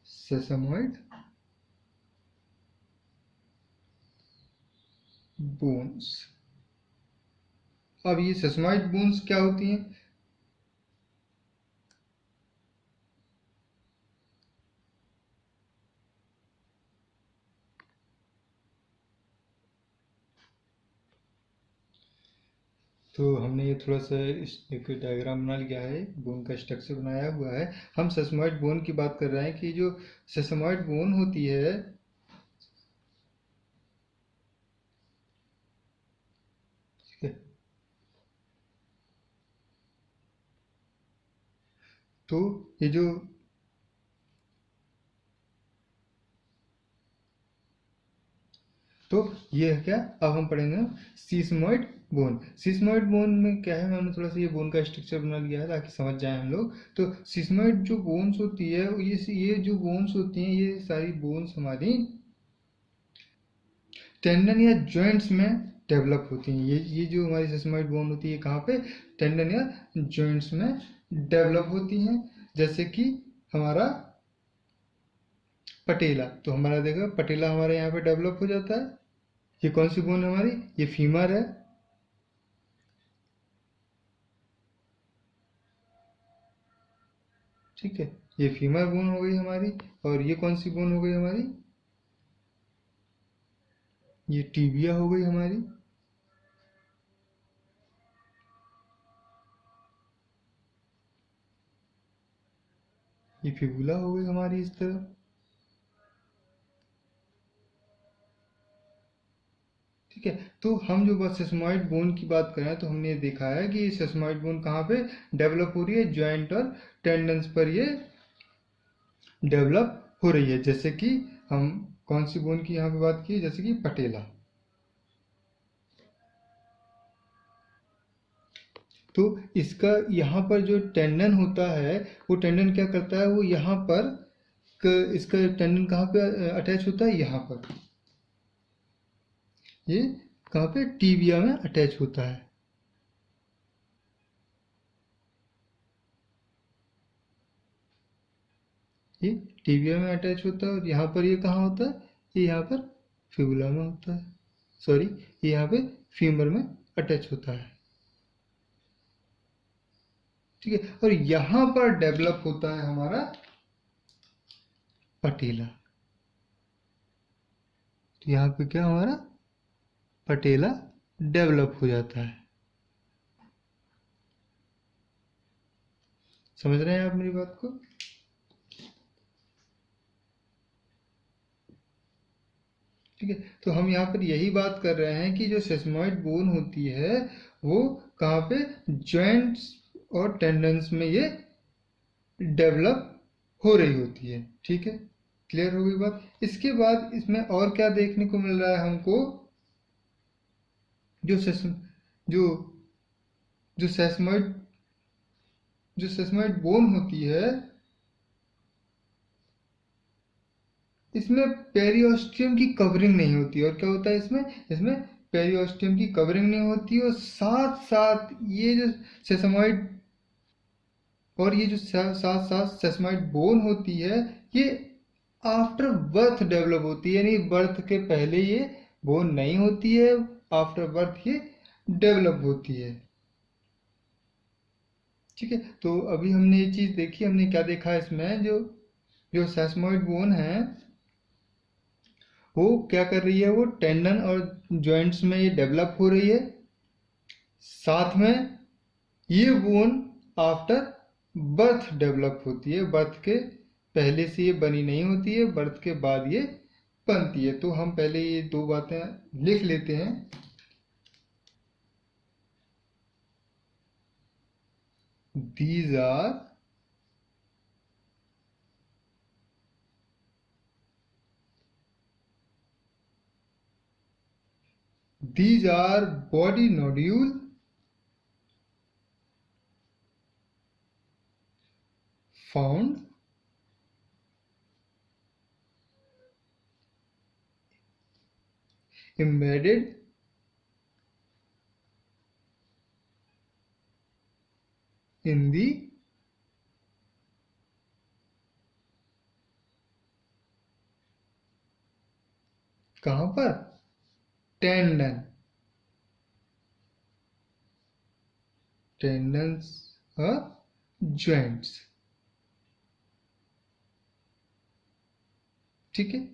सेसमोइड बोन्स, अब ये सेसमॉइड बोन्स क्या होती हैं? तो हमने ये थोड़ा सा एक डायग्राम बना लिया है, बोन का स्ट्रक्चर बनाया हुआ है। हम सेसमॉइड बोन की बात कर रहे हैं कि जो सेसमॉइड बोन होती है, ठीक है, तो ये जो तो ये है क्या, अब हम पढ़ेंगे सीस्मोइड बोन। सीस्मोइड बोन में क्या है, हमने थोड़ा सा ये बोन का स्ट्रक्चर बना लिया है ताकि समझ जाए हम लोग। तो सीस्मोइड जो बोन्स होती है, ये जो बोन्स होती हैं, ये सारी बोन्स हमारी टेंडन या जॉइंट्स में डेवलप होती हैं। ये जो हमारी सिस्मोइड बोन होती है, कहाँ पे? टेंडन या जॉइंट्स में डेवलप होती हैं। जैसे कि हमारा पटेला, तो हमारा देखो पटेला हमारे यहाँ पे डेवलप हो जाता है। ये कौन सी बोन है हमारी? ये फीमर है, ठीक है, ये फीमर बोन हो गई हमारी। और ये कौन सी बोन हो गई हमारी? ये टीबिया हो गई हमारी। ये फिबुला हो गई हमारी इस तरह, ठीक है। तो हम जो बात सेसमॉइड बोन की बात करें, तो हमने ये देखा है कि सेसमॉइड बोन कहाँ पे डेवलप हो रही है? जॉइंट और टेंडन्स पर ये डेवलप हो रही है। जैसे कि हम कौन सी बोन की यहाँ पे बात की? जैसे कि पटेला। तो इसका यहाँ पर जो टेंडन होता है, वो टेंडन क्या करता है, वो यहाँ पर इसका टेंडन कहाँ पे अटैच होता है? यहाँ पर, ये कहाँ पे? टीबिया में अटैच होता है। ये टीबिया में अटैच होता है। और यहाँ पर ये कहाँ होता है? ये यहाँ पर फिबुला में होता है, सॉरी, ये यहाँ पे फीमर में अटैच होता है, ठीक है। और यहाँ पर डेवलप होता है हमारा पटेला। तो यहाँ पे क्या हमारा पटेला डेवलप हो जाता है। समझ रहे हैं आप मेरी बात को? ठीक है। तो हम यहाँ पर यही बात कर रहे हैं कि जो सेसमॉइड बोन होती है, वो कहाँ पे? जॉइंट्स और टेंडन्स में ये डेवलप हो रही होती है, ठीक है। क्लियर हो गई बात? इसके बाद इसमें और क्या देखने को मिल रहा है हमको? जो सेस जो जो सेसमॉइड जो सेसमॉइड बोन होती है, इसमें पेरियोस्टियम की कवरिंग नहीं होती। और क्या होता है इसमें? इसमें पेरियोस्टियम की कवरिंग नहीं होती, और साथ साथ ये जो सेसमॉइड और ये जो साथ साथ सेसमॉइड बोन होती है, ये आफ्टर बर्थ डेवलप होती है। यानी बर्थ के पहले ये बोन नहीं होती है, आफ्टर बर्थ ये डेवलप होती है, ठीक है। तो अभी हमने ये चीज देखी, हमने क्या देखा इसमें? जो जो सेसमॉइड बोन है, वो क्या कर रही है? वो टेंडन और जॉइंट्स में ये डेवलप हो रही है। साथ में ये बोन आफ्टर बर्थ डेवलप होती है। बर्थ के पहले से ये बनी नहीं होती है, बर्थ के बाद ये बनती है। तो हम पहले ये दो बातें लिख लेते हैं। These are these are body nodule found embedded in the कहाँ पर? टेंडन, टेंडन्स और ज्वाइंट्स। ठीक है,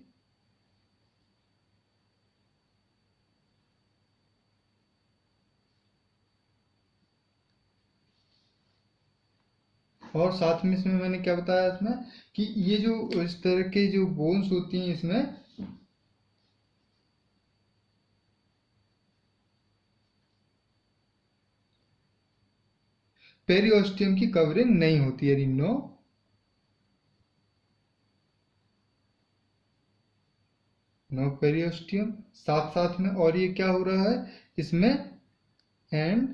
और साथ में इसमें मैंने क्या बताया इसमें कि ये जो इस तरह के जो बोन्स होती हैं इसमें पेरियोस्टियम की कवरिंग नहीं होती है, नो पेरियोस्टियम। साथ साथ में और ये क्या हो रहा है इसमें, एंड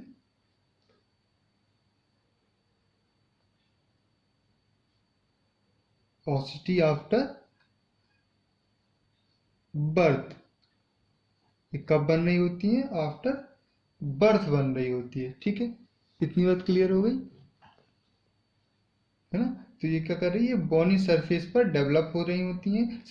ओसिटी आफ्टर बर्थ, ये कब बन रही होती है, आफ्टर बर्थ बन रही होती है। ठीक है, इतनी बात क्लियर हो गई है ना। तो ये क्या कर रही है, बॉनी सरफेस पर डेवलप हो रही होती हैं।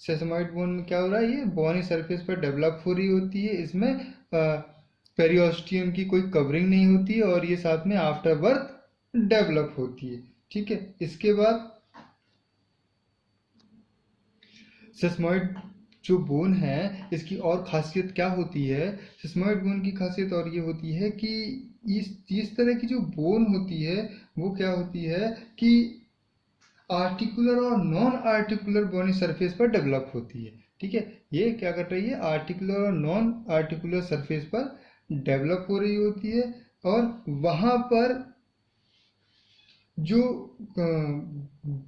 सेसमॉइड बोन में क्या हो रहा है, ये बॉनी सरफेस पर डेवलप हो रही होती है, इसमें पेरियोस्टियम की कोई कवरिंग नहीं होती है, और ये साथ में आफ्टर बर्थ डेवलप होती है। ठीक है, इसके बाद सेसमॉइड जो बोन है इसकी और खासियत क्या होती है, सेसमॉइड बोन की खासियत और ये होती है कि इस तरह की जो बोन होती है वो क्या होती है कि आर्टिकुलर और नॉन आर्टिकुलर बोनी सरफेस पर डेवलप होती है। ठीक है, ये क्या कर रही है, आर्टिकुलर और नॉन आर्टिकुलर सरफेस पर डेवलप हो रही होती है, और वहां पर जो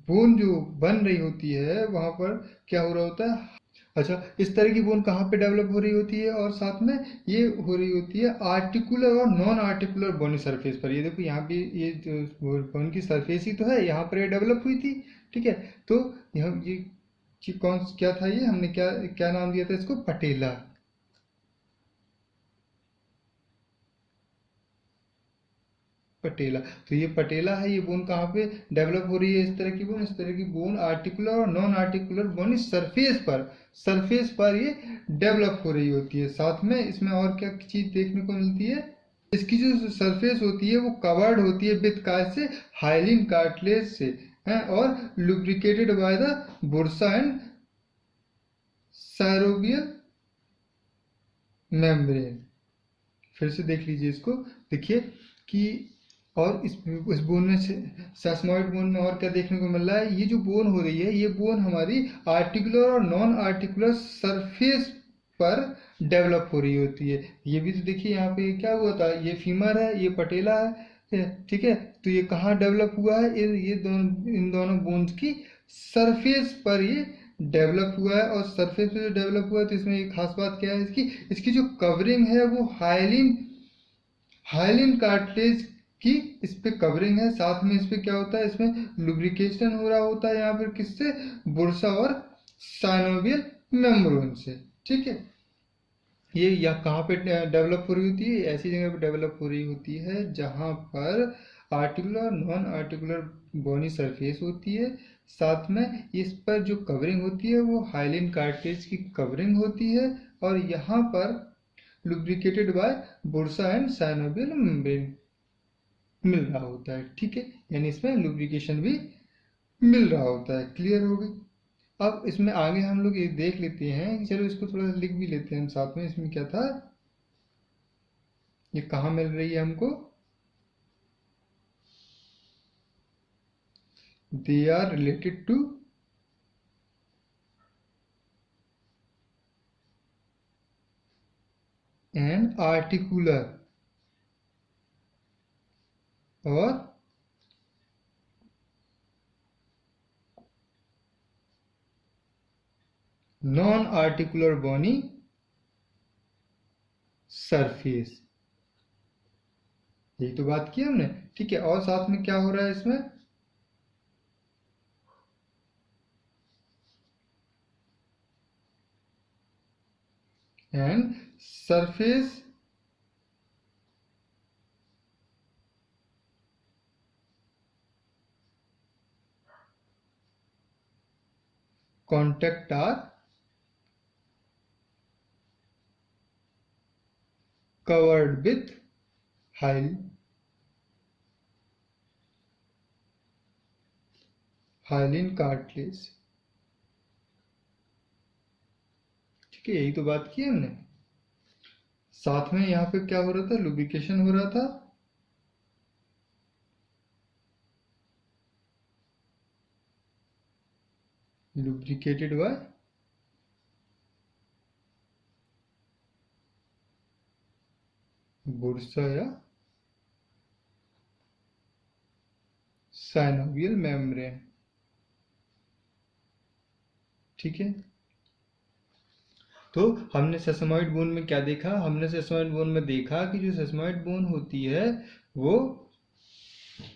बोन जो बन रही होती है वहां पर क्या हो रहा होता है। अच्छा, इस तरह की बोन कहाँ पे डेवलप हो रही होती है, और साथ में ये हो रही होती है आर्टिकुलर और नॉन आर्टिकुलर बोनी सरफेस पर। ये देखो यहाँ पे ये जो बोन की सरफेस ही तो है, यहाँ पर ये डेवलप हुई थी। ठीक है, तो यहाँ ये कौन क्या था, ये हमने क्या क्या नाम दिया था इसको, पटेला। पटेला, तो ये पटेला है, ये बोन कहाँ पे डेवलप हो रही है, इस तरह की बोन, इस तरह की बोन आर्टिकुलर और नॉन आर्टिकुलर बोन इस सरफेस पर ये डेवलप हो रही होती है। साथ में इसमें और क्या चीज देखने को मिलती है, इसकी जो सरफेस होती है वो कवर्ड होती है विथ काय से, हाइलिन कार्टिलेज से है, और lubricated by the bursa and synovial membrane. फिर से देख लीजिए इसको, देखिए कि और इस बोन में से सेसमॉइड बोन में और क्या देखने को मिल रहा है, ये जो बोन हो रही है ये बोन हमारी आर्टिकुलर और नॉन आर्टिकुलर सरफेस पर डेवलप हो रही होती है। ये भी तो देखिए यहाँ पे क्या हुआ था, ये फीमर है, ये पटेला है। ठीक है, तो ये कहाँ डेवलप हुआ है, ये दोनों, इन दोनों बोन्स की सरफेस पर ये डेवलप हुआ है। और सरफेस पे जो डेवलप हुआ है तो इसमें एक खास बात क्या है, इसकी इसकी जो कवरिंग है वो हाइलिन हाइलिन कार्टिलेज की इस पे कवरिंग है। साथ में इस पे क्या होता है, इसमें लुब्रिकेशन हो रहा होता है यहाँ पर किससे, बुर्सा और साइनोवियल मेम्ब्रेन से। ठीक है, ये या कहाँ पे डेवलप हो रही होती है, ऐसी जगह पे डेवलप हो रही होती है जहाँ पर articular non articular bony surface होती है। साथ में इस पर जो कवरिंग होती है वो हाइलिन कार्टिलेज की कवरिंग होती है, और यहाँ पर lubricated by bursa and synovial membrane मिल रहा होता है। ठीक है, यानी इसमें लुब्रिकेशन भी मिल रहा होता है। क्लियर हो गई। अब इसमें आगे हम लोग ये देख लेते हैं कि चलो इसको थोड़ा सा लिख भी लेते हैं हम साथ में, इसमें क्या था, ये कहाँ मिल रही है हमको, they are related to an articular और नॉन आर्टिकुलर बोनी सरफेस। यही तो बात की हमने। ठीक है, और साथ में क्या हो रहा है इसमें, and surface contact are covered with high hyaline cartilage. ठीक है, यही तो बात की हमने। साथ में यहाँ पे क्या हो रहा था, लुब्रिकेशन हो रहा था। लुब्रिकेटेड बाय बुर्सा या साइनोवियल मेम्ब्रेन। ठीक है, तो हमने सेसमॉइड बोन में क्या देखा, हमने सेसमॉइड बोन में देखा कि जो सेसमॉइड बोन होती है वो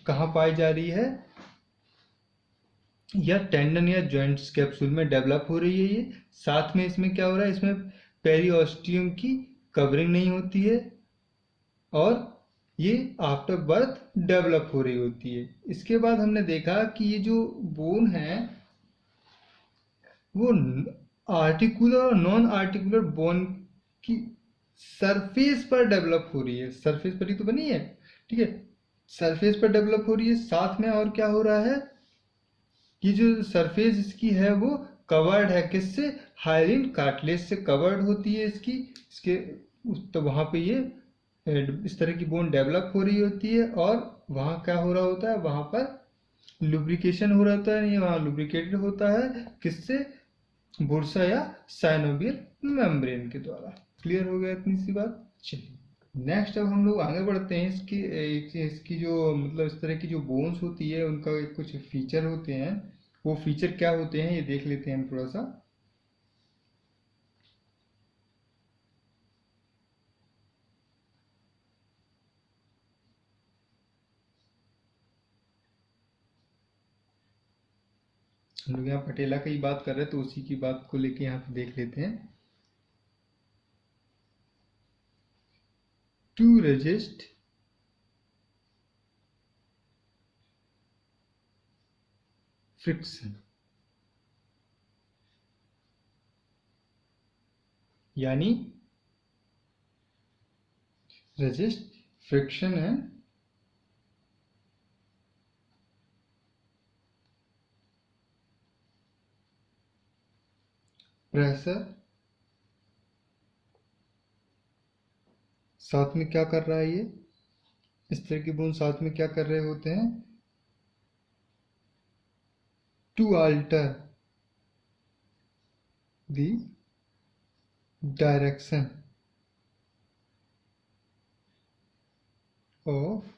कहाँ पाई जा रही है, या टेंडन या जॉइंट्स कैप्सूल में डेवलप हो रही है ये। साथ में इसमें क्या हो रहा है, इसमें पेरिओस्टियम की कवरिंग नहीं होती है, और ये आफ्टर बर्थ डेवलप हो रही होती है। इसके बाद हमने देखा कि ये जो बोन है वो आर्टिकुलर और नॉन आर्टिकुलर बोन की सरफेस पर डेवलप हो रही है। सरफेस पर ही तो बनी है, ठीक है, सरफेस पर डेवलप हो रही है। साथ में और क्या हो रहा है कि जो सरफेस इसकी है वो कवर्ड है, किससे, हाइलिन कार्टिलेज से कवर्ड होती है इसकी। इसके तो वहां पे ये इस तरह की बोन डेवलप हो रही होती है, और वहां क्या हो रहा होता है, वहां पर लुब्रिकेशन हो रहा होता है, ये वहां लुब्रिकेटेड होता है, किससे, बुर्सा या साइनोवियल मेम्ब्रेन के द्वारा। क्लियर हो गया इतनी सी बात। चलिए नेक्स्ट अब हम लोग आगे बढ़ते हैं। इसकी जो मतलब इस तरह की जो बोन्स होती है उनका कुछ फीचर होते हैं, वो फीचर क्या होते हैं ये देख लेते हैं हम थोड़ा सा। हम लोग यहाँ पटेला की बात कर रहे हैं तो उसी की बात को लेके यहाँ पे देख लेते हैं। टू रेजिस्ट फ्रिक्शन, यानी रेजिस्ट फ्रिक्शन है प्रेशर। साथ में क्या कर रहा है ये, इस तरह की बूंद साथ में क्या कर रहे होते हैं, to alter the direction of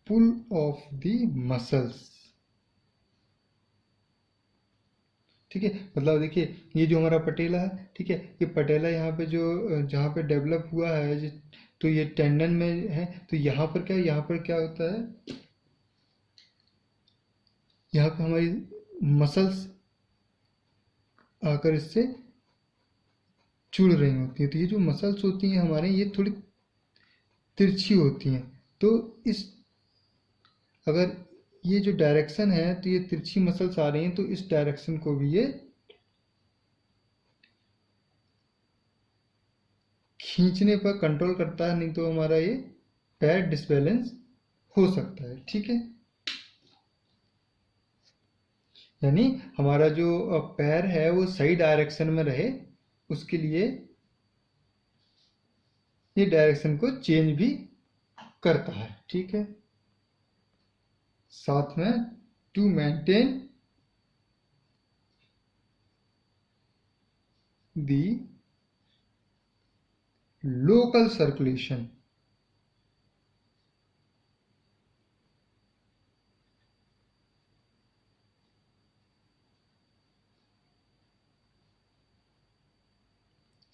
pull of the muscles. ठीक है, मतलब देखिए ये जो हमारा पटेला है, ठीक है, ये पटेला यहाँ पे जो जहाँ पे डेवलप हुआ है तो ये टेंडन में है, तो यहाँ पर क्या, यहाँ पर क्या होता है, यहाँ पे हमारी मसल्स आकर इससे जुड़ रही होती है। तो ये जो मसल्स होती हैं हमारे, ये थोड़ी तिरछी होती हैं। तो इस अगर ये जो डायरेक्शन है तो ये तिरछी मसल्स आ रही हैं, तो इस डायरेक्शन को भी ये खींचने पर कंट्रोल करता है, नहीं तो हमारा ये पैर डिसबैलेंस हो सकता है। ठीक है, यानी हमारा जो पैर है वो सही डायरेक्शन में रहे, उसके लिए ये डायरेक्शन को चेंज भी करता है। ठीक है, साथ में to maintain the local circulation.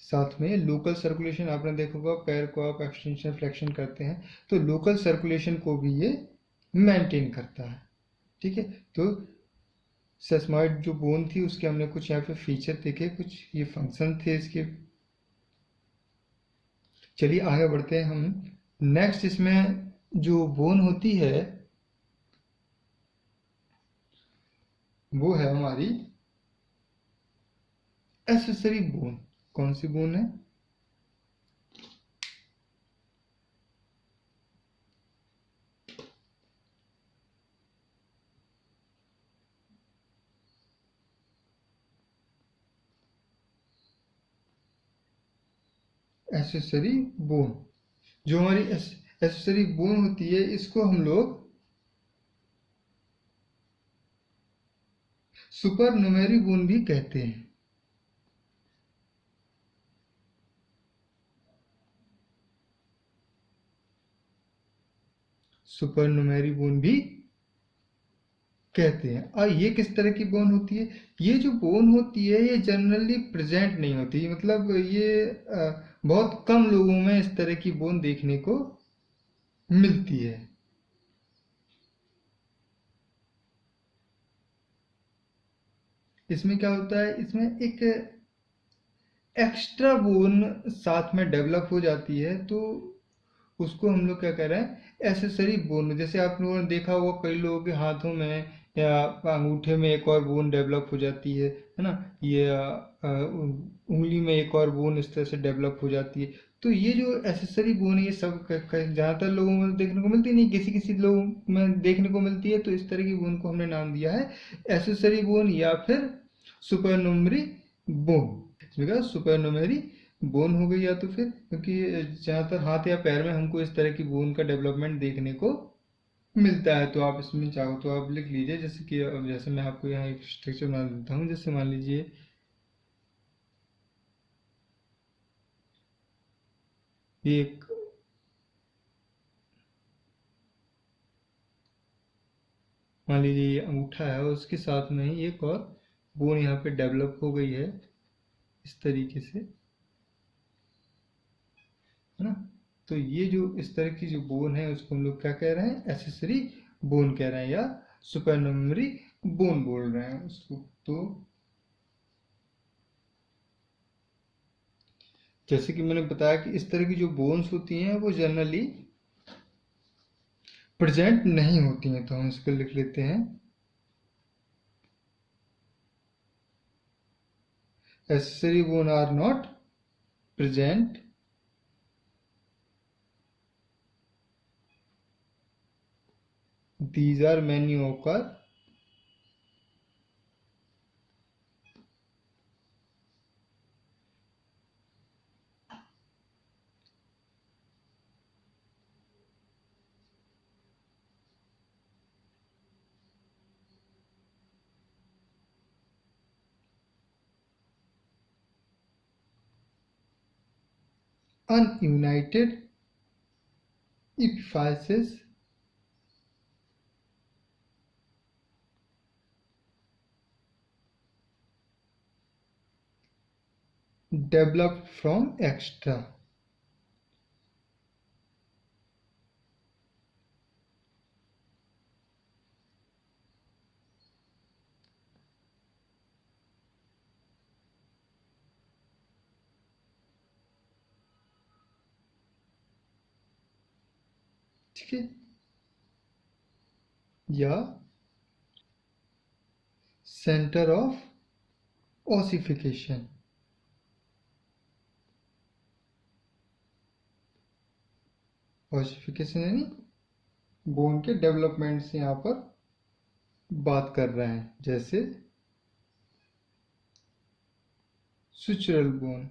साथ में लोकल सर्कुलेशन, आपने देखा होगा पैर को आप एक्सटेंशन फ्लेक्शन करते हैं तो लोकल सर्कुलेशन को भी ये मेंटेन करता है। ठीक है, तो सेस्मॉइड जो बोन थी उसके हमने कुछ यहाँ पे फीचर देखे, कुछ ये फंक्शन थे इसके। चलिए आगे बढ़ते हैं हम। नेक्स्ट इसमें जो बोन होती है वो है हमारी एसेसरी बोन। कौन सी बोन है, एसेसरी बोन। जो हमारी एसेसरी बोन होती है इसको हम लोग सुपर न्यूमेरी बोन भी कहते हैं। सुपर न्यूमेरी बोन भी कहते हैं। और ये किस तरह की बोन होती है? ये जो बोन होती है ये जनरली प्रेजेंट नहीं होती, मतलब ये बहुत कम लोगों में इस तरह की बोन देखने को मिलती है। इसमें क्या होता है, इसमें एक एक्स्ट्रा बोन साथ में डेवलप हो जाती है, तो उसको हम लोग क्या कह रहे हैं, एसेसरी बोन। जैसे आप लोगों ने देखा होगा कई लोगों के हाथों में या अंगूठे में एक और बोन डेवलप हो जाती है ना, ये उंगली में एक और बोन इस तरह से डेवलप हो जाती है। तो ये जो एसेसरी बोन है ये सब ज़्यादातर लोगों में देखने को मिलती नहीं, किसी किसी लोगों में देखने को मिलती है, तो इस तरह की बोन को हमने नाम दिया है एसेसरी बोन या फिर सुपरनुमरी बोन। इसमें क्या सुपरनुमरी बोन हो गई, या तो फिर क्योंकि ज़्यादातर हाथ या पैर में हमको इस तरह की बोन का डेवलपमेंट देखने को मिलता है। तो आप इसमें चाहो तो आप लिख लीजिए, जैसे कि अब जैसे मैं आपको यहाँ एक स्ट्रक्चर बना देता हूँ। जैसे मान लीजिए ये एक मान लीजिए ये अंगूठा है और उसके साथ में ही एक और बोन यहाँ पे डेवलप हो गई है इस तरीके से, है ना। तो ये जो इस तरह की जो बोन है उसको हम लोग क्या कह रहे हैं, एसेसरी बोन कह रहे हैं या सुपरनमरी बोन बोल रहे हैं उसको। तो जैसे कि मैंने बताया कि इस तरह की जो बोन्स होती हैं वो जनरली प्रेजेंट नहीं होती हैं, तो हम इसको लिख लेते हैं accessory bone are not present these are many occur ununited epiphyses developed from extra। ठीक है, या सेंटर ऑफ ओसिफिकेशन। ओसिफिकेशन यानी बोन के डेवलपमेंट से यहाँ पर बात कर रहे हैं। जैसे सुचुरल बोन,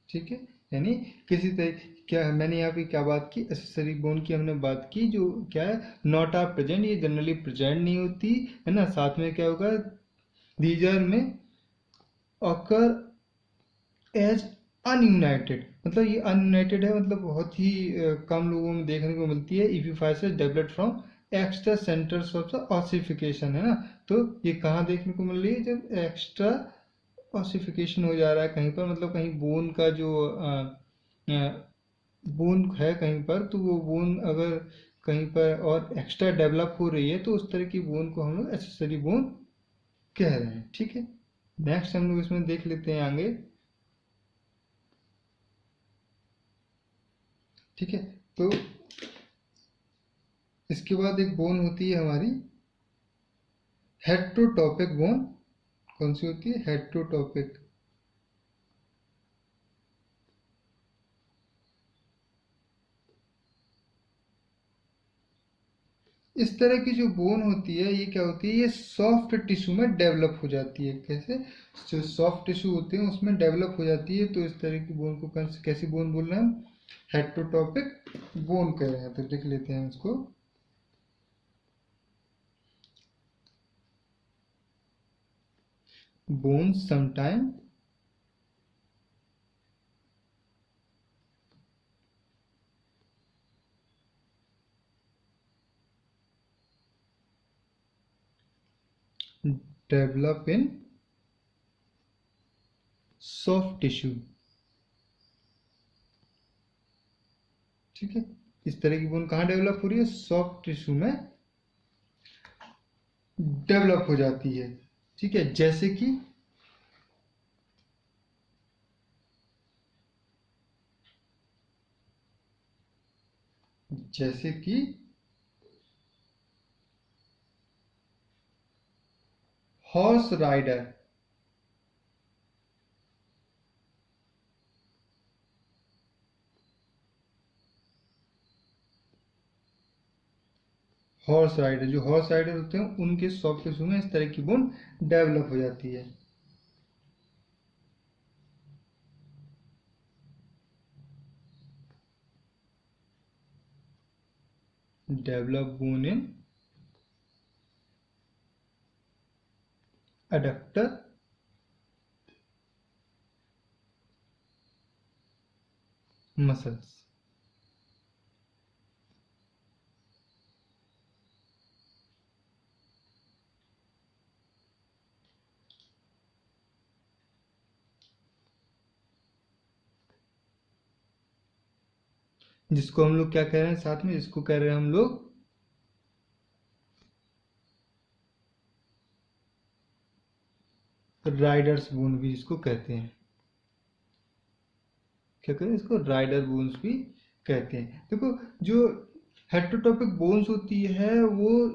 ठीक है, यानी किसी तरह क्या मैंने यहाँ पे क्या बात की, एसेसरी बोन की हमने बात की, जो क्या है नॉट आर प्रेजेंट, ये जनरली प्रेजेंट नहीं होती है ना। साथ में क्या होगा, दीज आर में ऑकर एज अनयूनाइटेड, मतलब ये अनयूनाइटेड है, मतलब बहुत ही कम लोगों में देखने को मिलती है। Epiphyses developed from extra centres of the ossification, है ना। तो ये कहाँ देखने को मिल रही है, जब एक्स्ट्रा ऑसिफिकेशन हो जा रहा है कहीं पर, मतलब कहीं बोन का जो बोन है कहीं पर, तो वो बोन अगर कहीं पर और एक्स्ट्रा डेवलप हो रही है तो उस तरह की बोन को हम लोग एसेसरी बोन कह रहे हैं। ठीक है, नेक्स्ट हम लोग इसमें देख लेते हैं आगे। ठीक है, तो इसके बाद एक बोन होती है हमारी हेट्रोटॉपिक बोन। कौन सी होती है, हेट्रोटॉपिक। इस तरह की जो बोन होती है ये क्या होती है, ये सॉफ्ट टिश्यू में डेवलप हो जाती है। कैसे? जो सॉफ्ट टिश्यू होते हैं उसमें डेवलप हो जाती है। तो इस तरह की बोन को कैसी बोन बोल रहे हैं हम? हेटरोटॉपिक बोन कह रहे हैं। तो लिख लेते हैं इसको। Bones sometime develop in soft tissue. ठीक है, इस तरह की बोन कहाँ डेवलप हो रही है? सॉफ्ट टिश्यू में डेवलप हो जाती है। ठीक है, जैसे कि हॉर्स राइडर। हॉर्स राइडर, जो हॉर्स राइडर होते हैं उनके सॉफ्ट टिश्यू में इस तरह की बोन डेवलप हो जाती है। डेवलप बोन इन एडक्टर मसल्स। जिसको हम लोग क्या कह रहे हैं साथ में? जिसको कह रहे हैं हम लोग राइडर्स बोन भी इसको कहते हैं। क्या कहते हैं इसको? राइडर बोन्स भी कहते हैं। देखो, जो हेटरोटॉपिक बोन्स होती है वो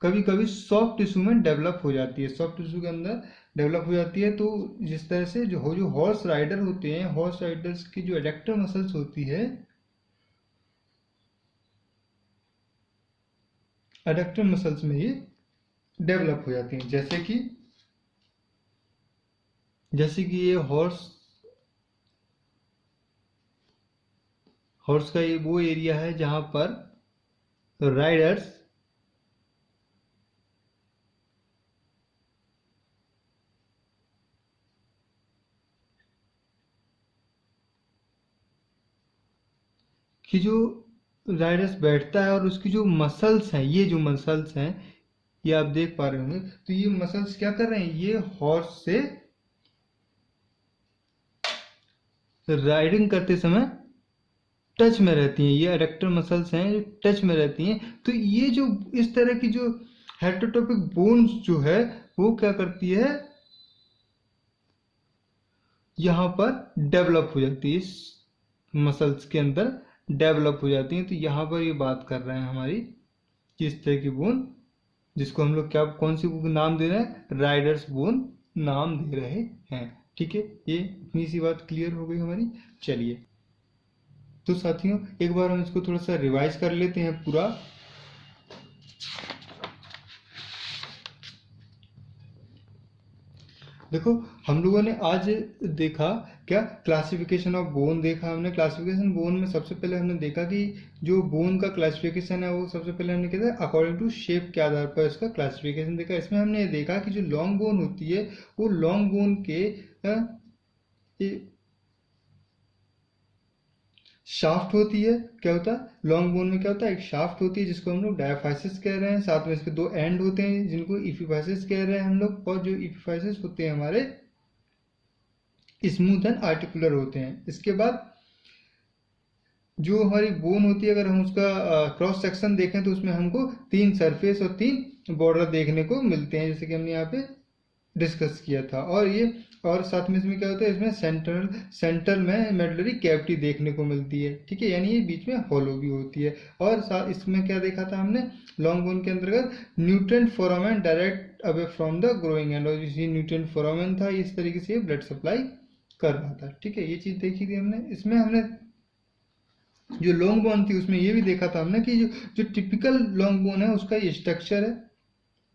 कभी कभी सॉफ्ट टिश्यू में डेवलप हो जाती है, सॉफ्ट टिश्यू के अंदर डेवलप हो जाती है। तो जिस तरह से जो हॉर्स राइडर होते हैं, हॉर्स राइडर्स की जो एडेक्टर मसल्स होती है, एडेक्टर मसल्स में ये डेवलप हो जाती हैं। जैसे कि ये हॉर्स हॉर्स का ये वो एरिया है जहां पर राइडर्स की जो राइडर्स बैठता है और उसकी जो मसल्स हैं, ये जो मसल्स हैं, ये आप देख पा रहे होंगे। तो ये मसल्स क्या कर रहे हैं? ये हॉर्स से राइडिंग करते समय टच में रहती हैं। ये एडेक्टर मसल्स हैं जो टच में रहती हैं। तो ये जो इस तरह की जो हेटरोटॉपिक बोन्स जो है वो क्या करती है? यहाँ पर डेवलप हो जाती है, इस मसल्स के अंदर डेवलप हो जाती हैं। तो यहाँ पर ये बात कर रहे हैं हमारी किस तरह की बोन, जिसको हम लोग क्या कौन सी नाम दे रहे हैं? राइडर्स बोन नाम दे रहे हैं। ठीक है, ये इतनी सी बात क्लियर हो गई हमारी। चलिए, तो साथियों एक बार हम इसको थोड़ा सा रिवाइज कर लेते हैं पूरा। देखो, हम लोगों ने आज देखा क्या? क्लासिफिकेशन ऑफ बोन देखा हमने। क्लासिफिकेशन बोन में सबसे पहले हमने देखा कि जो बोन का क्लासिफिकेशन है वो सबसे पहले हमने क्या था? अकॉर्डिंग टू शेप के आधार पर इसका क्लासिफिकेशन देखा। इसमें हमने ये देखा कि जो लॉन्ग बोन होती है वो लॉन्ग बोन के शाफ्ट होती है। क्या होता है लॉन्ग बोन में? क्या होता है? एक शाफ्ट होती है जिसको हम लोग डायाफाइसिस कह रहे हैं। साथ में इसके दो एंड होते हैं जिनको इपिफाइसिस कह रहे हैं हम लोग। और जो इपिफाइसिस होते हैं हमारे स्मूथ एंड आर्टिकुलर होते हैं। इसके बाद जो हमारी बोन होती है, अगर हम उसका क्रॉस सेक्शन देखें तो उसमें हमको तीन सरफेस और तीन बॉर्डर देखने को मिलते हैं, जैसे कि हमने यहाँ पे डिस्कस किया था। और साथ में इसमें क्या होता है? इसमें सेंटर में मेडुलरी कैविटी देखने को मिलती है। ठीक है, यानी ये बीच में हॉलो भी होती है। और साथ इसमें क्या देखा था हमने? लॉन्ग बोन के अंतर्गत nutrient foramen direct away from the growing and, और ये न्यूट्रेंट फोरामेन था, इस तरीके से ब्लड सप्लाई कर रहा था। ठीक है, ये चीज देखी थी हमने। इसमें हमने जो लॉन्ग बोन थी उसमें ये भी देखा था हमने कि जो जो टिपिकल लॉन्ग बोन है उसका ये स्ट्रक्चर है,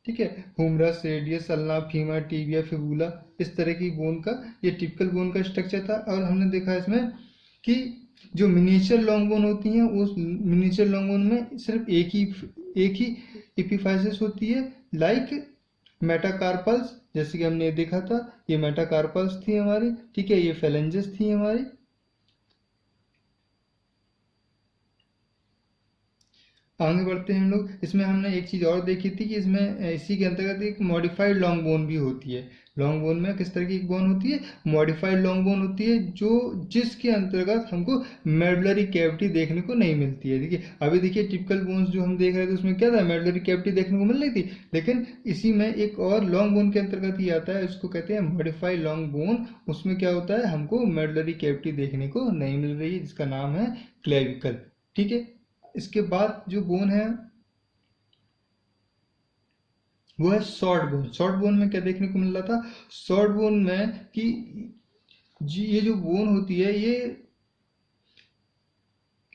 ठीक है। Humras, radius, ulna, femur, tibia, fibula, इस तरह की बोन का ये टिपिकल बोन का स्ट्रक्चर था। और हमने देखा इसमें कि जो मिनिएचर लॉन्ग बोन होती हैं उस मिनिएचर लॉन्ग बोन में सिर्फ एक ही एपिफाइसिस होती है, लाइक मेटाकार्पल्स, जैसे कि हमने देखा था ये मेटाकार्पल्स थी हमारी, ठीक है, ये फेलेंजेस थी हमारी। आगे बढ़ते हैं हम लोग। इसमें हमने एक चीज़ और देखी थी कि इसमें इसी के अंतर्गत एक मॉडिफाइड लॉन्ग बोन भी होती है। लॉन्ग बोन में किस तरह की बोन होती है? मॉडिफाइड लॉन्ग बोन होती है, जो जिसके अंतर्गत हमको मेडुलरी कैविटी देखने को नहीं मिलती है। देखिए अभी देखिए टिपिकल बोन्स जो हम देख रहे थे उसमें क्या था, मेडुलरी कैविटी देखने को मिल रही थी, लेकिन इसी में एक और लॉन्ग बोन के अंतर्गत ही आता है, उसको कहते हैं मॉडिफाइड लॉन्ग बोन। उसमें क्या होता है, हमको मेडुलरी कैविटी देखने को नहीं मिल रही है, जिसका नाम है क्लेविकल, ठीक है। इसके बाद जो बोन है वो है शॉर्ट बोन। शॉर्ट बोन में क्या देखने को मिल रहा था, शॉर्ट बोन में कि ये जो बोन होती है ये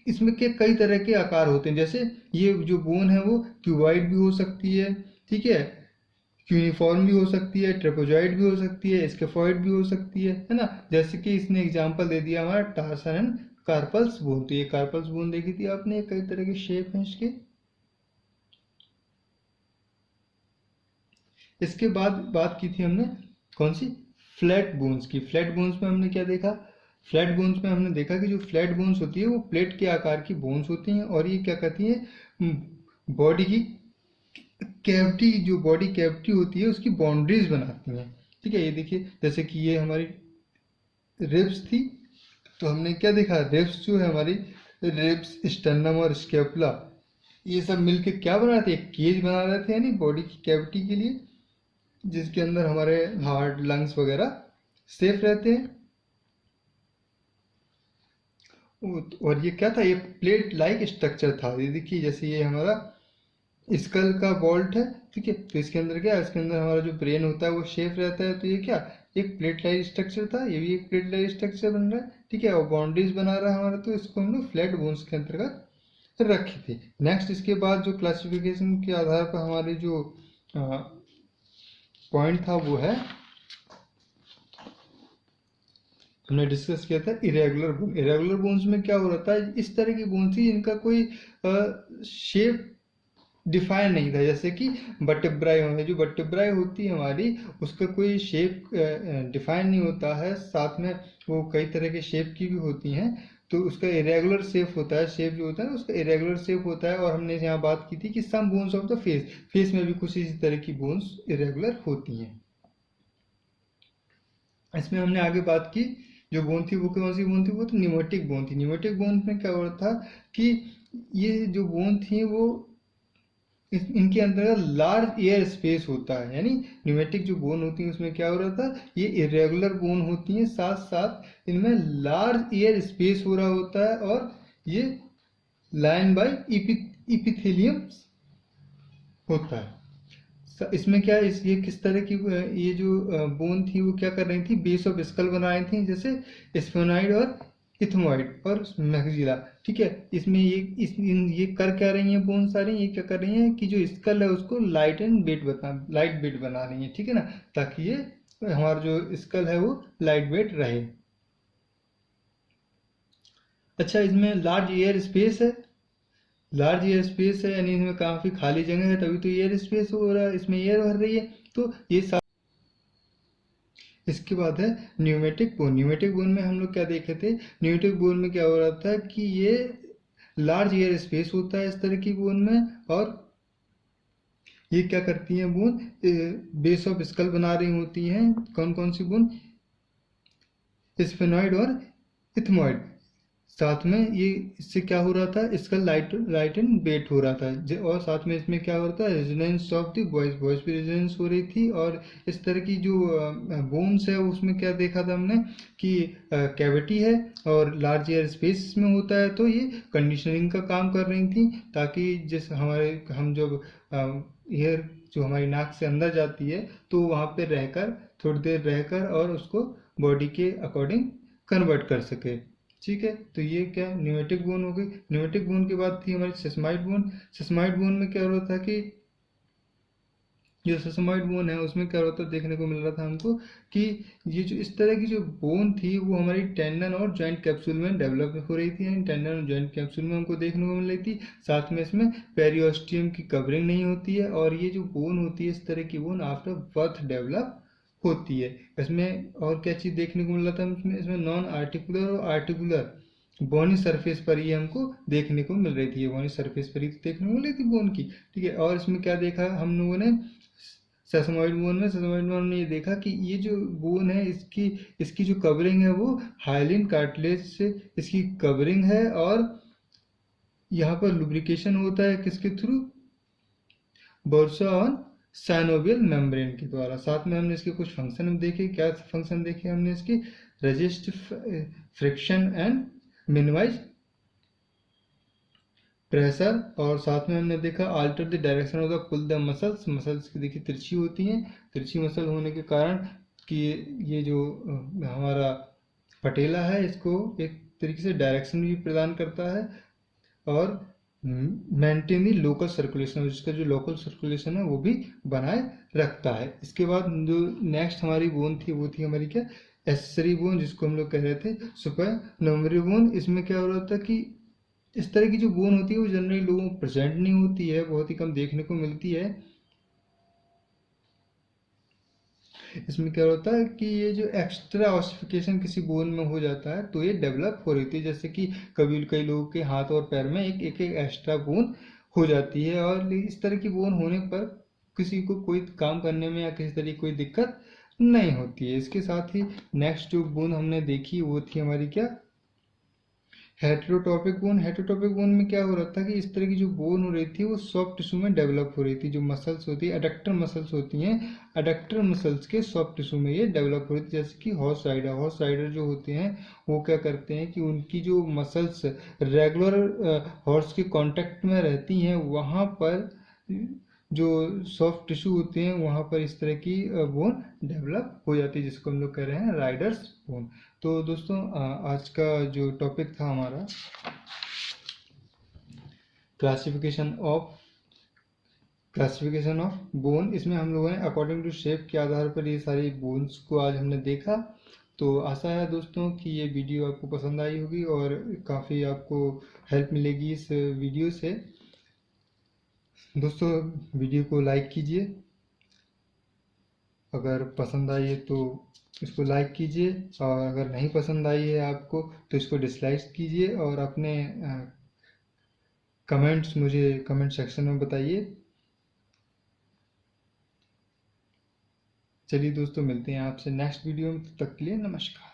इसमें के कई तरह के आकार होते हैं। जैसे ये जो बोन है वो क्यूबॉइड भी हो सकती है, ठीक है, यूनिफॉर्म भी हो सकती है, ट्रेपेजॉइड भी हो सकती है, स्केफॉइड भी हो सकती है ना। जैसे कि इसने एग्जांपल दे दिया हमारा टार्सन एंड कार्पल्स बोन। तो ये कार्पल्स बोन देखी थी आपने, कई तरह के शेप हैं इसके। इसके बाद बात की थी हमने कौन सी, फ्लैट बोन्स की। फ्लैट बोन्स में हमने क्या देखा, फ्लैट बोन्स में हमने देखा कि जो फ्लैट बोन्स होती है वो प्लेट के आकार की बोन्स होती हैं, और ये क्या करती हैं, बॉडी की कैविटी, जो बॉडी कैविटी होती है उसकी बाउंड्रीज बनाती हैं, ठीक है। ये देखिए जैसे कि ये हमारी रिब्स थी, तो हमने क्या देखा, रिब्स जो है हमारी, रिब्स, स्टर्नम और स्कैपुला, ये सब मिलके क्या बना रहे थे, एक केज बना रहे थे, यानी बॉडी की कैविटी के लिए, जिसके अंदर हमारे हार्ट, लंग्स वगैरह सेफ रहते हैं। और ये क्या था, ये प्लेट लाइक स्ट्रक्चर था। ये देखिए जैसे ये हमारा स्कल का वॉल्ट है, ठीक है, तो इसके अंदर क्या है, इसके अंदर हमारा जो ब्रेन होता है वो शेप रहता है। तो ये क्या, एक प्लेट लाइक स्ट्रक्चर था, ये भी एक प्लेट लाइक स्ट्रक्चर बन रहा है, ठीक है, और बाउंड्रीज बना रहा है हमारा, तो इसको हम लोग फ्लैट बोन्स के अंतर्गत रखे थे। नेक्स्ट इसके बाद जो क्लासिफिकेशन के आधार पर हमारे जो पॉइंट था वो है, हमने डिस्कस किया था इरेगुलर बोन। इरेगुलर बोन्स में क्या हो रहा था, इस तरह की बोन थी जिनका कोई शेप डिफाइन नहीं था। जैसे कि वर्टेब्राई है, जो वर्टेब्राई होती है हमारी, उसका कोई शेप डिफाइन नहीं होता है, साथ में वो कई तरह के शेप की भी होती हैं, तो उसका इरेगुलर शेप होता है, शेप जो होता है उसका इरेगुलर शेप होता है। और हमने यहाँ बात की थी कि some bones of the face, face में भी कुछ इसी तरह की बोन्स इरेगुलर होती हैं। इसमें हमने आगे बात की, जो बोन थी वो कौन सी बोन थी, वो तो न्यूमेटिक बोन थी। न्यूमेटिक बोन में क्या हो रहा था कि ये जो बोन थी वो इनके अंदर लार्ज एयर स्पेस होता है, यानी न्यूमेटिक जो बोन होती है उसमें क्या हो रहा था, ये इरेगुलर बोन होती है, साथ साथ इनमें लार्ज एयर स्पेस हो रहा होता है, और ये लाइन बाय इपिथेलियम होता है। इसमें क्या ये किस तरह की ये जो बोन थी वो क्या कर रही थी, बेस ऑफ स्कल बना रही थी, जैसे स्फेनॉइड और इथमॉइड और मैक्सिला, ठीक है। इसमें ये कर क्या रही हैं बोन सारी, ये क्या कर रही हैं कि जो स्कल है उसको लाइट वेट बना रही हैं, ठीक है ना, ताकि ये हमारा जो स्कल है वो लाइट वेट रहे। अच्छा, इसमें लार्ज एयर स्पेस है, लार्ज एयर स्पेस है यानी इसमें काफी खाली जगह है, तभी तो एयर स्पेस हो रहा है, इसमें एयर भर रही है। तो ये इसके बाद है न्यूमेटिक बोन। न्यूमेटिक बोन में हम लोग क्या देखे थे, न्यूमेटिक बोन में क्या हो रहा था कि ये लार्ज एयर स्पेस होता है इस तरह की बोन में, और ये क्या करती हैं बोन, बेस ऑफ स्कल बना रही होती हैं। कौन कौन सी बोन, स्फेनॉइड और इथमॉइड। साथ में ये इससे क्या हो रहा था, इसका लाइट एंड वेट हो रहा था, और साथ में इसमें क्या हो रहा था, resonance of the voice, voice भी रेजोनेंस हो रही थी। और इस तरह की जो बोन्स है उसमें क्या देखा था हमने कि कैविटी है और लार्ज एयर स्पेस में होता है, तो ये कंडीशनिंग का काम कर रही थी, ताकि जिस हमारे हम जब एयर जो हमारी नाक से अंदर जाती है तो वहाँ पे रहकर थोड़ी देर रहकर और उसको बॉडी के अकॉर्डिंग कन्वर्ट कर सके। ठीक है, तो ये क्या न्यूमेटिक बोन हो गई। न्यूमेटिक बोन के बाद थी हमारी सेसमाइड बोन। सेसमाइड बोन में क्या हो रहा था कि जो सेसमाइड बोन है उसमें क्या होता है देखने को मिल रहा था हमको कि ये जो इस तरह की जो बोन थी वो हमारी टेंडन और जॉइंट कैप्सूल में डेवलप हो रही थी, यानी टेंडन और जॉइंट कैप्सूल में हमको देखने को मिल रही थी। साथ में इसमें पेरियोस्टियम की कवरिंग नहीं होती है, और ये जो बोन होती है इस तरह की बोन आफ्टर बर्थ डेवलप होती है। इसमें और क्या चीज़ देखने को मिल रहा था इसमें इसमें नॉन आर्टिकुलर और आर्टिकुलर बोनी सरफेस पर ही हमको देखने को मिल रही थी, ये बोनी सरफेस पर ही देखने को मिल रही थी बोन की। ठीक है, और इसमें क्या देखा हम लोगों ने सेसमॉइड बोन में ये देखा कि ये जो बोन है इसकी इसकी जो कवरिंग है वो हाइलिन कार्टिलेज से इसकी कवरिंग है, और यहाँ पर लुब्रिकेशन होता है किसके through, bursa on synovial membrane के द्वारा। साथ में हमने इसके कुछ फंक्शन देखे। क्या फंक्शन देखे हमने इसके, resist friction and minimise pressure, और साथ में हमने देखा alter the direction of the pull the muscles. Muscles की देखिए तिरछी होती हैं, तिरछी मसल होने के कारण कि ये जो हमारा पटेला है इसको एक तरीके से डायरेक्शन भी प्रदान करता है, और मेंटेन दी लोकल सर्कुलेशन, जिसका जो लोकल सर्कुलेशन है वो भी बनाए रखता है। इसके बाद जो नेक्स्ट हमारी बोन थी वो थी हमारी क्या, एसेसरी बोन, जिसको हम लोग कह रहे थे सुपरनुमरी बोन। इसमें क्या हो रहा था कि इस तरह की जो बोन होती है वो जनरली लोगों को प्रेजेंट नहीं होती है, बहुत ही कम देखने को मिलती है। इसमें क्या होता है कि ये जो एक्स्ट्रा ऑसिफिकेशन किसी बोन में हो जाता है तो ये डेवलप हो रही थी, जैसे कि कभी कई लोगों के हाथ और पैर में एक एक, एक एक्स्ट्रा बोन हो जाती है, और इस तरह की बोन होने पर किसी को कोई काम करने में या किसी तरह की कोई दिक्कत नहीं होती है। इसके साथ ही नेक्स्ट जो बोन हमने देखी वो थी हमारी क्या, हेटेरोटॉपिक बोन। हेटेरोटॉपिक बोन में क्या हो रहा था कि इस तरह की जो बोन हो रही थी वो सॉफ्ट टिश्यू में डेवलप हो रही थी। जो मसल्स होती है एडक्टर मसल्स होती हैं, एडक्टर मसल्स के सॉफ्ट टिश्यू में ये डेवलप हो रही थी। जैसे कि हॉर्स राइडर जो होते हैं वो क्या करते हैं कि उनकी जो मसल्स रेगुलर हॉर्स के कांटेक्ट में रहती हैं, वहाँ पर जो सॉफ्ट टिश्यू होते हैं वहाँ पर इस तरह की बोन डेवलप हो जाती है, जिसको हम लोग कह रहे हैं राइडर्स बोन। तो दोस्तों आज का जो टॉपिक था हमारा क्लासिफिकेशन ऑफ बोन, इसमें हम लोगों ने अकॉर्डिंग टू शेप के आधार पर ये सारी बोन्स को आज हमने देखा। तो आशा है दोस्तों कि ये वीडियो आपको पसंद आई होगी और काफ़ी आपको हेल्प मिलेगी इस वीडियो से। दोस्तों वीडियो को लाइक कीजिए, अगर पसंद आई है तो इसको लाइक कीजिए, और अगर नहीं पसंद आई है आपको तो इसको डिसलाइक कीजिए, और अपने कमेंट्स मुझे कमेंट सेक्शन में बताइए। चलिए दोस्तों मिलते हैं आपसे नेक्स्ट वीडियो में, तब तक के लिए नमस्कार।